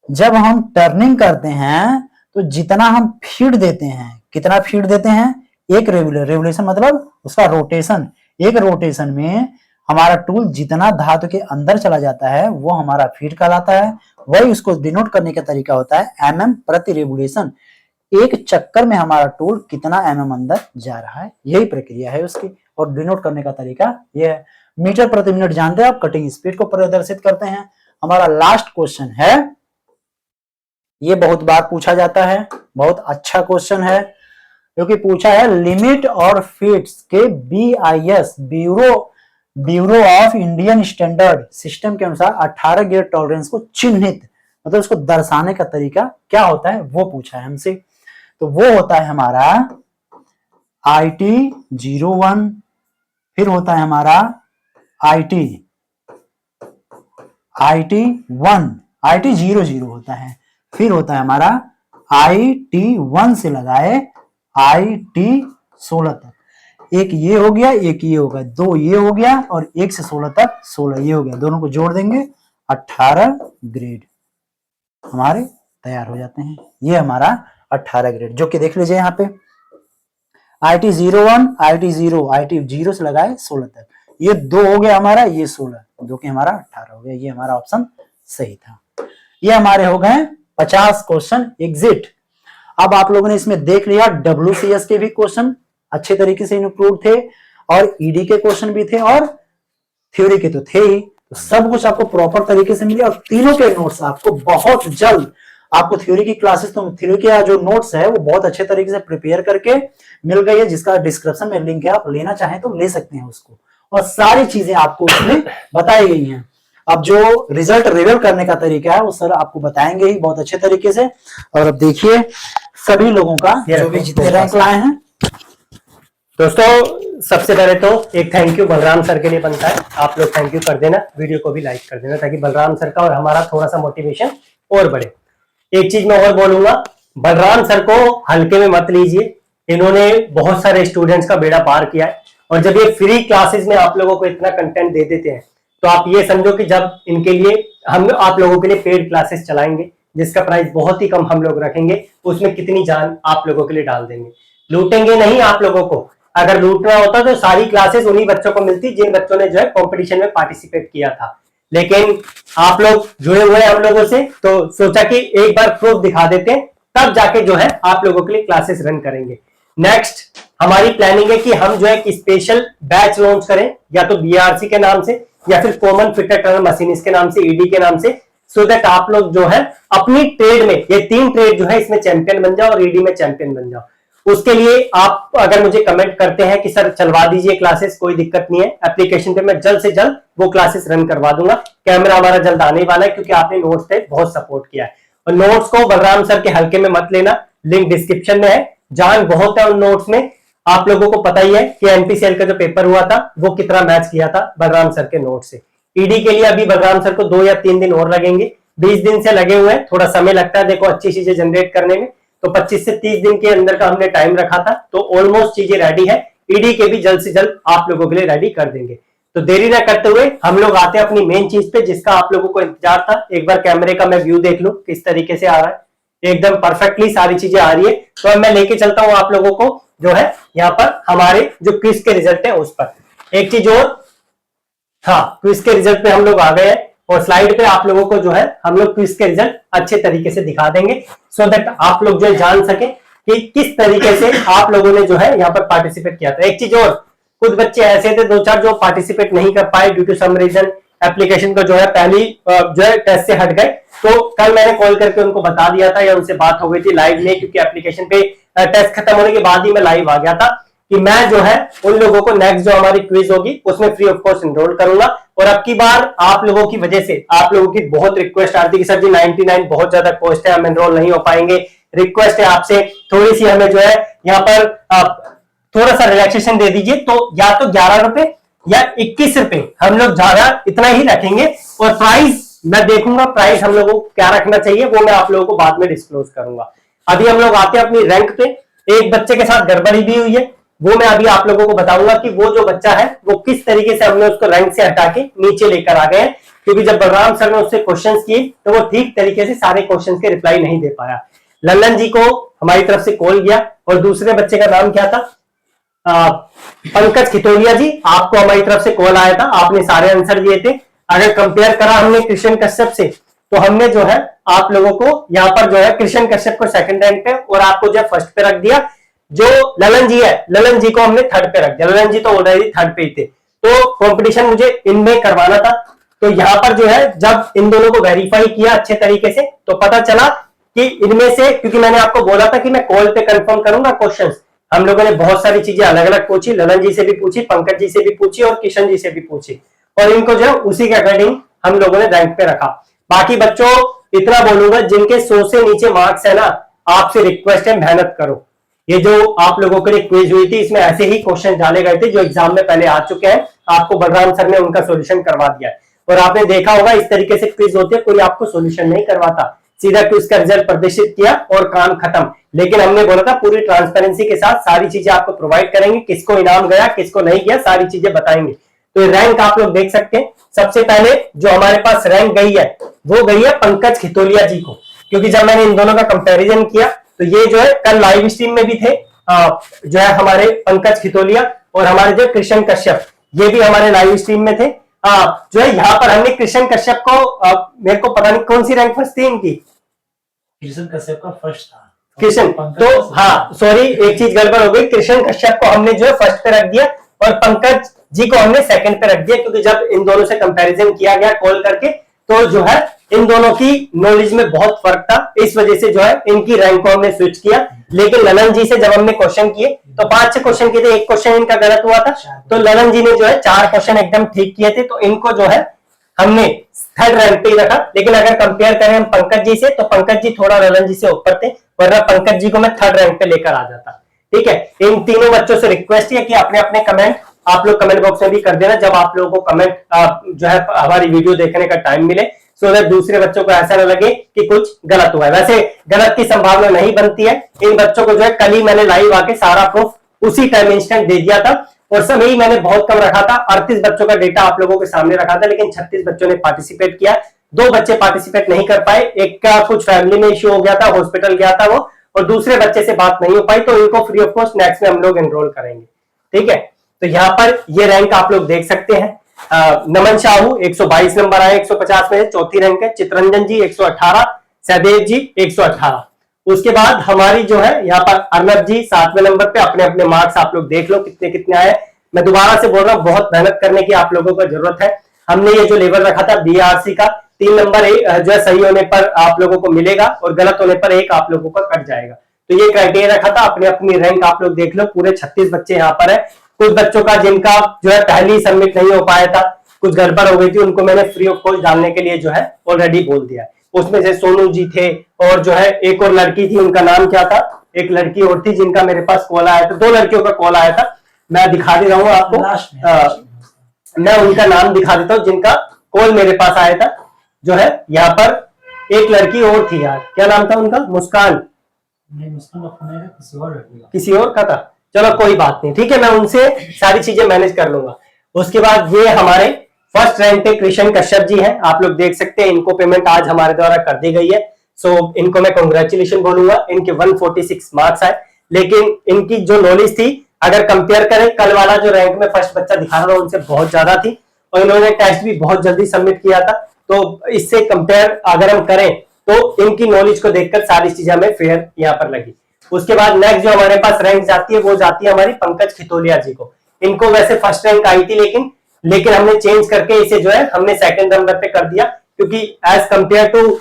जब हम टर्निंग करते हैं तो जितना हम फीड देते हैं, कितना फीड देते हैं? एक रेवोल्यूशन मतलब उसका रोटेशन। एक रोटेशन में हमारा टूल जितना धातु के अंदर चला जाता है वो हमारा फीड कहलाता है। वही उसको डिनोट करने का तरीका होता है mm प्रति रेवोल्यूशन। एक चक्कर में हमारा टूल कितना mm अंदर जा रहा है, यही प्रक्रिया है उसकी। और डिनोट करने का तरीका यह है। मीटर प्रति मिनट जानते हैं आप, कटिंग स्पीड को प्रदर्शित करते हैं। हमारा लास्ट क्वेश्चन है, ये बहुत बार पूछा जाता है, बहुत अच्छा क्वेश्चन है क्योंकि पूछा है लिमिट और फिट्स के BIS bureau of Indian standard system के अनुसार 18 गियर टॉलरेंस को चिन्हित मतलब उसको दर्शाने का तरीका क्या होता है वो पूछा है हमसे। तो वो होता है हमारा IT01, फिर होता है हमारा IT1, IT00 होता है, फिर होता है हमारा IT1 से लगाए IT16 तक। एक ये हो गया, एक ये हो गया, 2 ये हो गया और 1 से 16 तक 16 ये हो गया। दोनों को जोड़ देंगे 18 ग्रेड हमारे तैयार हो जाते हैं। ये हमारा 18 ग्रेड जो कि देख लीजिए यहाँ पे IT01, IT0 से लगाए 16 तक। ये 2 हो गया हमारा, ये 16, जो कि हमारा 18 हो गया। ये हमारा ऑप्शन सही था। ये हमारे हो गए 50 क्वेश्चन एग्जिट। अब आप लोगों ने इसमें देख लिया WCS के भी क्वेश्चन अच्छे तरीके से इंक्लूड थे और ED के क्वेश्चन भी थे और थ्योरी के तो थे ही। तो सब कुछ आपको प्रॉपर तरीके से मिले और तीनों के नोट्स आपको बहुत जल्द आपको थ्योरी की क्लासेस, तो थ्योरी के जो नोट्स है वो बहुत अच्छे तरीके से प्रिपेयर करके मिल गई है, जिसका डिस्क्रिप्शन में लिंक है, आप लेना चाहें तो ले सकते हैं उसको, और सारी चीजें आपको उसमें बताई गई हैं। अब जो रिजल्ट रिवील करने का तरीका है वो सर आपको बताएंगे ही बहुत अच्छे तरीके से। और अब देखिए सभी लोगों का जो भी जितने रैंक लाए हैं। दोस्तों सबसे पहले तो एक थैंक यू बलराम सर के लिए बनता है, आप लोग थैंक यू कर देना, वीडियो को भी लाइक कर देना ताकि बलराम सर का और हमारा थोड़ा सा मोटिवेशन और बढ़े। एक चीज मैं और बोलूंगा, बलराम सर को हल्के में मत लीजिए, इन्होंने बहुत सारे स्टूडेंट्स का बेड़ा पार किया है, और जब ये फ्री क्लासेस में आप लोगों को इतना कंटेंट दे देते हैं तो आप ये समझो कि जब इनके लिए हम आप लोगों के लिए पेड क्लासेस चलाएंगे जिसका प्राइस बहुत ही कम हम लोग रखेंगे, उसमें कितनी जान आप लोगों के लिए डाल देंगे। लूटेंगे नहीं आप लोगों को, अगर लूटना होता तो सारी क्लासेस उन्हीं बच्चों को मिलती जिन बच्चों ने जो है कंपटीशन में पार्टिसिपेट किया था, लेकिन आप लोग जुड़े हुए हैं हम लोगों से तो सोचा कि एक बार प्रूफ दिखा देते हैं, तब जाके जो है आप लोगों के लिए क्लासेस रन करेंगे। नेक्स्ट हमारी प्लानिंग है कि हम जो है एक स्पेशल बैच लॉन्च करें, या तो बीआरसी के नाम से या फिर कॉमन फिटर टनल मशीनिस्ट के नाम से, ईडी के नाम से, सो दैट आप लोग जो है अपनी ट्रेड में, ये 3 ट्रेड जो है इसमें चैंपियन बन जाओ और ईडी में चैंपियन बन जाओ। उसके लिए आप अगर मुझे कमेंट करते हैं कि सर चलवा दीजिए क्लासेस, कोई दिक्कत नहीं है, एप्लीकेशन पे मैं जल्द से जल्द वो क्लासेस रन करवा दूंगा। कैमरा हमारा जल्द आने वाला है क्योंकि आपने नोट्स पे बहुत सपोर्ट किया है, और नोट्स को बलराम सर के हल्के में मत लेना, लिंक डिस्क्रिप्शन में है, जान बहुत है उन नोट्स में। आप लोगों को पता ही है कि एनपीसीएल का जो पेपर हुआ था वो कितना मैच किया था बलराम सर के नोट से। ईडी के लिए अभी बलराम सर को 2 या 3 दिन और लगेंगे, 20 दिन से लगे हुए हैं, थोड़ा समय लगता है देखो अच्छी चीजें जनरेट करने में, तो 25 से 30 दिन के अंदर का हमने टाइम रखा था, तो ऑलमोस्ट चीजें रेडी है। ईडी के भी जल्द से जल्द आप लोगों के लिए रेडी कर देंगे। तो देरी ना करते हुए हम लोग आते हैं अपनी मेन चीज पे जिसका आप लोगों को इंतजार था। एक बार कैमरे का मैं व्यू देख लूं किस तरीके से आ रहा है, एकदम परफेक्टली सारी चीजें आ रही है। तो अब मैं लेके चलता हूं आप लोगों को जो है यहाँ पर हमारे जो क्विज के रिजल्ट है उस पर। एक चीज और, हाँ क्विज के रिजल्ट पे हम लोग आ गए हैं, और स्लाइड पे आप लोगों को जो है हम लोग क्विज के रिजल्ट अच्छे तरीके से दिखा देंगे, सो दैट आप लोग जो है जान सके कि किस तरीके से आप लोगों ने जो है यहाँ पर पार्टिसिपेट किया था। एक चीज और, कुछ बच्चे ऐसे थे 2-4 जो पार्टिसिपेट नहीं कर पाए due to some reason, application को जो है पहली जो है टेस्ट से हट गए, तो कल मैंने कॉल करके उनको बता दिया था या उनसे बात हो गई थी लाइव में, क्योंकि एप्लीकेशन पे टेस्ट खत्म होने के बाद ही मैं लाइव आ गया था कि मैं जो है उन लोगों को नेक्स्ट जो हमारी क्विज होगी उसमें फ्री ऑफ कॉस्ट एनरोल करूंगा। और अब की बार आप लोगों की वजह से, आप लोगों की बहुत रिक्वेस्ट आती है कि सर जी 99 बहुत ज्यादा कॉस्ट है, हम एनरोल नहीं हो पाएंगे, रिक्वेस्ट है आपसे थोड़ी सी हमें जो है यहाँ पर थोड़ा सा रिलैक्सेशन दे दीजिए। तो या तो 11 रुपए या 21 रुपए हम लोग ज्यादा इतना ही रखेंगे, और प्राइस मैं देखूंगा प्राइस हम लोगों को क्या रखना चाहिए वो मैं आप लोगों को बाद में डिस्क्लोज करूंगा। अभी हम लोग आते हैं अपनी रैंक पे। एक बच्चे के साथ गड़बड़ी भी हुई है, वो मैं अभी आप लोगों को बताऊंगा कि वो जो बच्चा है वो किस तरीके से हमने उसको रैंक से हटा के नीचे लेकर आ गए, क्योंकि जब बलराम सर ने उससे क्वेश्चंस किए तो वो ठीक तरीके से सारे क्वेश्चंस के रिप्लाई नहीं दे पाया। लल्लन जी को हमारी तरफ से कॉल गया, और दूसरे बच्चे का नाम क्या था, पंकज खितोलिया जी, आपको हमारी तरफ से कॉल आया था, आपने सारे आंसर दिए थे। अगर कंपेयर करा हमने कृष्ण कश्यप से, तो हमने जो है आप लोगों को यहाँ पर जो है कृष्ण कश्यप को सेकंड रैंक पे और आपको जो है फर्स्ट पे रख दिया। जो ललन जी है, ललन जी को हमने थर्ड पे रख दिया, ललन जी तो ऑलरेडी थर्ड पे ही थे। तो कंपटीशन मुझे इनमें करवाना था, तो यहाँ पर जो है जब इन दोनों को वेरीफाई किया अच्छे तरीके से तो पता चला कि इनमें से, क्योंकि मैंने आपको बोला था कि मैं कॉल पे कंफर्म करूंगा क्वेश्चंस, हम लोगों ने बहुत सारी चीजें अलग अलग पूछी, ललन जी से भी पूछी, पंकज जी से भी पूछी और किशन जी से भी पूछी, और इनको जो है उसी के अकॉर्डिंग हम लोगों ने रैंक पे रखा। बाकी बच्चों इतना बोलूंगा, जिनके 100 से नीचे मार्क्स है ना, आपसे रिक्वेस्ट है मेहनत करो। ये जो आप लोगों के लिए क्विज हुई थी इसमें ऐसे ही क्वेश्चन डाले गए थे जो एग्जाम में पहले आ चुके हैं, आपको बलराम सर ने उनका सॉल्यूशन करवा दिया है। और आपने देखा होगा इस तरीके से क्विज होते हैं, कोई आपको सॉल्यूशन नहीं करवाता, सीधा क्विज का रिजल्ट प्रदर्शित किया और काम खत्म। लेकिन हमने बोला था पूरी ट्रांसपेरेंसी के साथ सारी चीजें आपको प्रोवाइड करेंगे, किसको इनाम गया किसको नहीं गया सारी चीजें बताएंगे। तो रैंक आप लोग देख सकते हैं। सबसे पहले जो हमारे पास रैंक गई है वो गई है पंकज खितोलिया जी को, क्योंकि जब मैंने इन दोनों का कंपैरिजन किया तो ये जो है कल लाइव स्ट्रीम में भी थे, जो है हमारे पंकज खितोलिया, और हमारे जो कृष्ण कश्यप ये भी हमारे लाइव स्ट्रीम में थे। जो है यहाँ पर हमने कृष्ण कश्यप को मेरे को पता नहीं कौन सी रैंक फर्स्ट थी इनकी, कृष्ण कश्यप का फर्स्ट था कृष्ण, तो हाँ सॉरी एक चीज गड़बड़ हो गई, कृष्ण कश्यप को हमने जो है फर्स्ट पे रख दिया और पंकज जी को हमने सेकंड पे रख दिया, क्योंकि जब इन दोनों से कंपैरिजन किया गया कॉल करके तो जो है इन दोनों की नॉलेज में बहुत फर्क था, इस वजह से जो है इनकी रैंक को हमने स्विच किया। लेकिन ललन जी से जब हमने क्वेश्चन किए तो 5-6 क्वेश्चन किए थे, एक क्वेश्चन इनका गलत हुआ था, तो ललन जी ने जो है 4 क्वेश्चन एकदम ठीक किए थे, तो इनको जो है हमने थर्ड रैंक पे ही रखा। लेकिन अगर कंपेयर करें हम पंकज जी से, तो पंकज जी थोड़ा ललन जी से ऊपर थे, वरना पंकज जी को मैं थर्ड रैंक पे लेकर आ जाता। ठीक है, इन तीनों बच्चों से रिक्वेस्ट है कि अपने अपने कमेंट आप लोग कमेंट बॉक्स में भी कर देना जब आप लोगों को कमेंट जो है हमारी वीडियो देखने का टाइम मिले, सो दैट दूसरे बच्चों को ऐसा ना लगे कि कुछ गलत हुआ है। वैसे गलत की संभावना नहीं बनती है। इन बच्चों को जो है कल ही मैंने लाइव आके सारा प्रूफ उसी टाइम इंस्टेंट दे दिया था, और समय ही मैंने बहुत कम रखा था, 38 बच्चों का डेटा आप लोगों के सामने रखा था, लेकिन 36 बच्चों ने पार्टिसिपेट किया। 2 बच्चे पार्टिसिपेट नहीं कर पाए, एक का कुछ फैमिली में इश्यू हो गया था, हॉस्पिटल गया था वो, और दूसरे बच्चे से बात नहीं हो पाई, तो इनको फ्री ऑफ कॉस्ट नेक्स्ट में हम लोग एनरोल करेंगे। ठीक है, तो यहाँ पर ये रैंक आप लोग देख सकते हैं। नमन साहू 122 नंबर आए 150 में, चौथी रैंक है। चित्रंजन जी 118, सहदेव जी 118। उसके बाद हमारी जो है यहाँ पर अर्नब जी 7वें नंबर पे, अपने अपने मार्क्स आप लोग देख लो कितने कितने आए। मैं दोबारा से बोल रहा हूँ, बहुत मेहनत करने की आप लोगों को जरूरत है। हमने ये जो लेवल रखा था बीआरसी का, 3 नंबर जो है सही होने पर आप लोगों को मिलेगा और गलत होने पर 1 आप लोगों का कट जाएगा। तो ये क्राइटेरिया रखा था। अपनी अपनी रैंक आप लोग देख लो, पूरे 36 बच्चे यहाँ पर है। कुछ बच्चों का जिनका जो है पहले ही सबमिट नहीं हो पाया था, कुछ गड़बड़ हो गई थी, उनको मैंने फ्री ऑफ कॉस्ट डालने के लिए जो है ऑलरेडी बोल दिया। उसमें से सोनू जी थे, और जो है एक और लड़की थी, उनका नाम क्या था, एक लड़की और थी जिनका मेरे पास कॉल आया था, 2 लड़कियों का कॉल आया था, मैं दिखा दे रहा हूँ आपको। मैं उनका नाम दिखा देता हूँ जिनका कॉल मेरे पास आया था। जो है यहाँ पर एक लड़की और थी यार, क्या नाम था उनका, मुस्कान, किसी और का था, चलो कोई बात नहीं, ठीक है, मैं उनसे सारी चीजें मैनेज कर लूंगा। उसके बाद ये हमारे फर्स्ट रैंक पे कृष्ण कश्यप जी हैं, आप लोग देख सकते हैं, इनको पेमेंट आज हमारे द्वारा कर दी गई है। सो इनको मैं कॉन्ग्रेचुलेशन बोलूंगा, इनके 146 मार्क्स आए। लेकिन इनकी जो नॉलेज थी, अगर कंपेयर करें कल वाला जो रैंक में फर्स्ट बच्चा दिखा रहा था उनसे बहुत ज्यादा थी, और इन्होंने टेस्ट भी बहुत जल्दी सबमिट किया था। तो इससे कंपेयर अगर हम करें तो इनकी नॉलेज को देखकर सारी चीजें हमें फेयर यहाँ पर लगी। उसके बाद नेक्स्ट जो हमारे पास रैंक जाती है वो जाती है हमारी पंकज खितोलिया जी को। इनको वैसे फर्स्ट रैंक आई थी, लेकिन हमने चेंज करके इसे जो है हमने सेकंड नंबर पे कर दिया, क्योंकि एज कंपेयर टू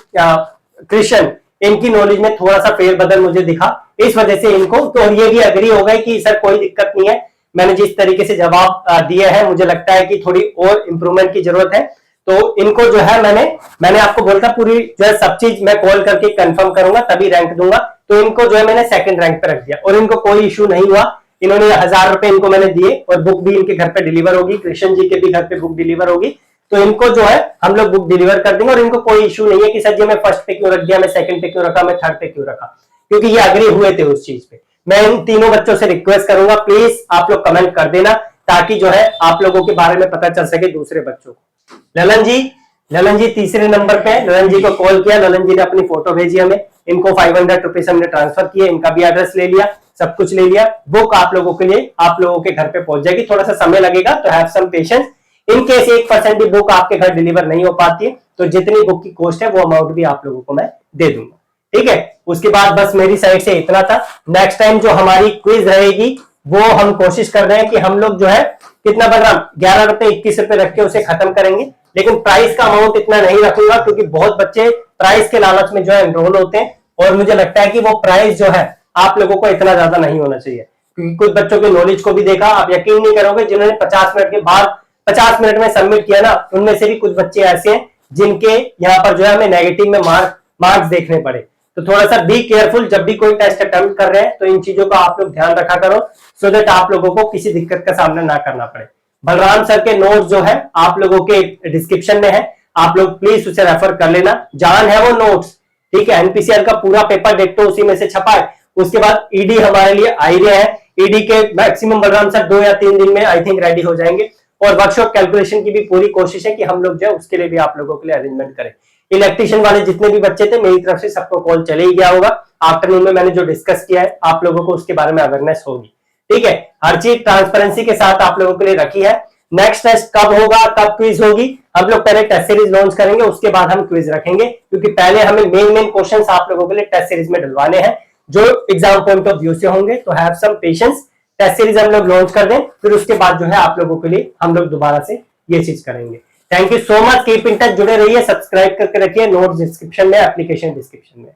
कृष्ण इनकी नॉलेज में थोड़ा सा फेरबदल मुझे दिखा, इस वजह से इनको तो, और ये भी एग्री हो गए कि सर कोई दिक्कत नहीं है, मैंने जिस तरीके से जवाब दिए हैं मुझे लगता है कि थोड़ी और इंप्रूवमेंट की जरूरत है। तो इनको जो है मैंने आपको बोलता पूरी जो है सब चीज मैं कॉल करके कंफर्म करूंगा तभी रैंक दूंगा, तो इनको जो है मैंने सेकंड रैंक पे रख दिया, और इनको कोई इशू नहीं हुआ। इन्होंने 1000 रुपए इनको मैंने दिए, और बुक भी इनके घर पे डिलीवर होगी, कृष्ण जी के भी घर पे बुक डिलीवर होगी, तो इनको जो है हम लोग बुक डिलीवर कर देंगे। और इनको कोई इशू नहीं है कि सर जी मैं फर्स्ट पे क्यों रख दिया, मैं सेकंड पे क्यों रखा, मैं थर्ड पे क्यों रखा, क्योंकि ये एग्री हुए थे उस चीज पे। मैं इन तीनों बच्चों से रिक्वेस्ट करूंगा, प्लीज आप लोग कमेंट कर देना, ताकि जो है आप लोगों के बारे में पता चल सके दूसरे बच्चों को। ललन जी तीसरे नंबर पे, ललन जी को कॉल किया, ललन जी ने अपनी फोटो भेजी हमें, इनको 500 रुपीज हमने ट्रांसफर किए, इनका भी एड्रेस ले लिया, सब कुछ ले लिया। बुक आप लोगों के लिए आप लोगों के घर पे पहुंच जाएगी, थोड़ा सा समय लगेगा, तो have some patience. In case 1% भी बुक आपके घर डिलीवर नहीं हो पाती है, तो जितनी बुक की कॉस्ट है वो अमाउंट भी आप लोगों को मैं दे दूंगा, ठीक है। उसके बाद बस मेरी साइड से इतना था। नेक्स्ट टाइम जो हमारी क्विज रहेगी वो हम कोशिश कर रहे हैं कि हम लोग जो है कितना बन रहा, 11 रुपए 21 रुपए रख के उसे खत्म करेंगे, लेकिन प्राइस का अमाउंट इतना नहीं रखूंगा, क्योंकि बहुत बच्चे प्राइस के लालच में जो है एनरोल होते हैं, और मुझे लगता है कि वो प्राइस जो है आप लोगों को इतना ज्यादा नहीं होना चाहिए, क्योंकि कुछ बच्चों की नॉलेज को भी देखा, आप यकीन नहीं करोगे, जिन्होंने 50 मिनट के बाद 50 मिनट में सबमिट किया ना, उनमें से भी कुछ बच्चे ऐसे हैं जिनके यहाँ पर जो है हमें नेगेटिव में मार्क्स देखने पड़े। तो थोड़ा सा बी केयरफुल, जब भी कोई टेस्ट अटेम्प्ट कर रहे हैं तो इन चीजों का आप लोग ध्यान रखा करो, सो दैट आप लोगों को किसी दिक्कत का सामना ना करना पड़े। बलराम सर के नोट्स जो है आप लोगों के डिस्क्रिप्शन में है, आप लोग प्लीज उसे रेफर कर लेना, जान है वो नोट्स, ठीक है। एनपीसीआर का पूरा पेपर डिट्टो उसी में से छपा है। उसके बाद ईडी हमारे लिए आइडिया है, ईडी के मैक्सिमम बलराम सर 2 या 3 दिन में आई थिंक रेडी हो जाएंगे, और वर्कशॉप कैलकुलेशन की भी पूरी कोशिश है कि हम लोग जो है उसके लिए भी आप लोगों के लिए अरेंजमेंट करें। इलेक्ट्रिशियन वाले जितने भी बच्चे थे, मेरी तरफ से सबको कॉल चले ही गया होगा, आफ्टरनून में मैंने जो डिस्कस किया है आप लोगों को उसके बारे में अवेयरनेस होगी, ठीक है। हर चीज ट्रांसपेरेंसी के साथ आप लोगों के लिए रखी है। नेक्स्ट टेस्ट कब होगा, कब क्विज होगी, हम लोग पहले टेस्ट सीरीज लॉन्च करेंगे, उसके बाद हम क्विज रखेंगे, क्योंकि पहले हमें मेन क्वेश्चंस आप लोगों के लिए टेस्ट सीरीज में डलवाने हैं जो एग्जाम पॉइंट ऑफ व्यू से होंगे। तो have some patience, test series हम लोग लॉन्च कर दें, फिर उसके बाद जो है आप लोगों के लिए हम लोग दोबारा से ये चीज करेंगे। Thank you so much, keep in touch, जुड़े रहिए, सब्सक्राइब करके रखिए, नोट्स डिस्क्रिप्शन में, एप्लीकेशन डिस्क्रिप्शन में।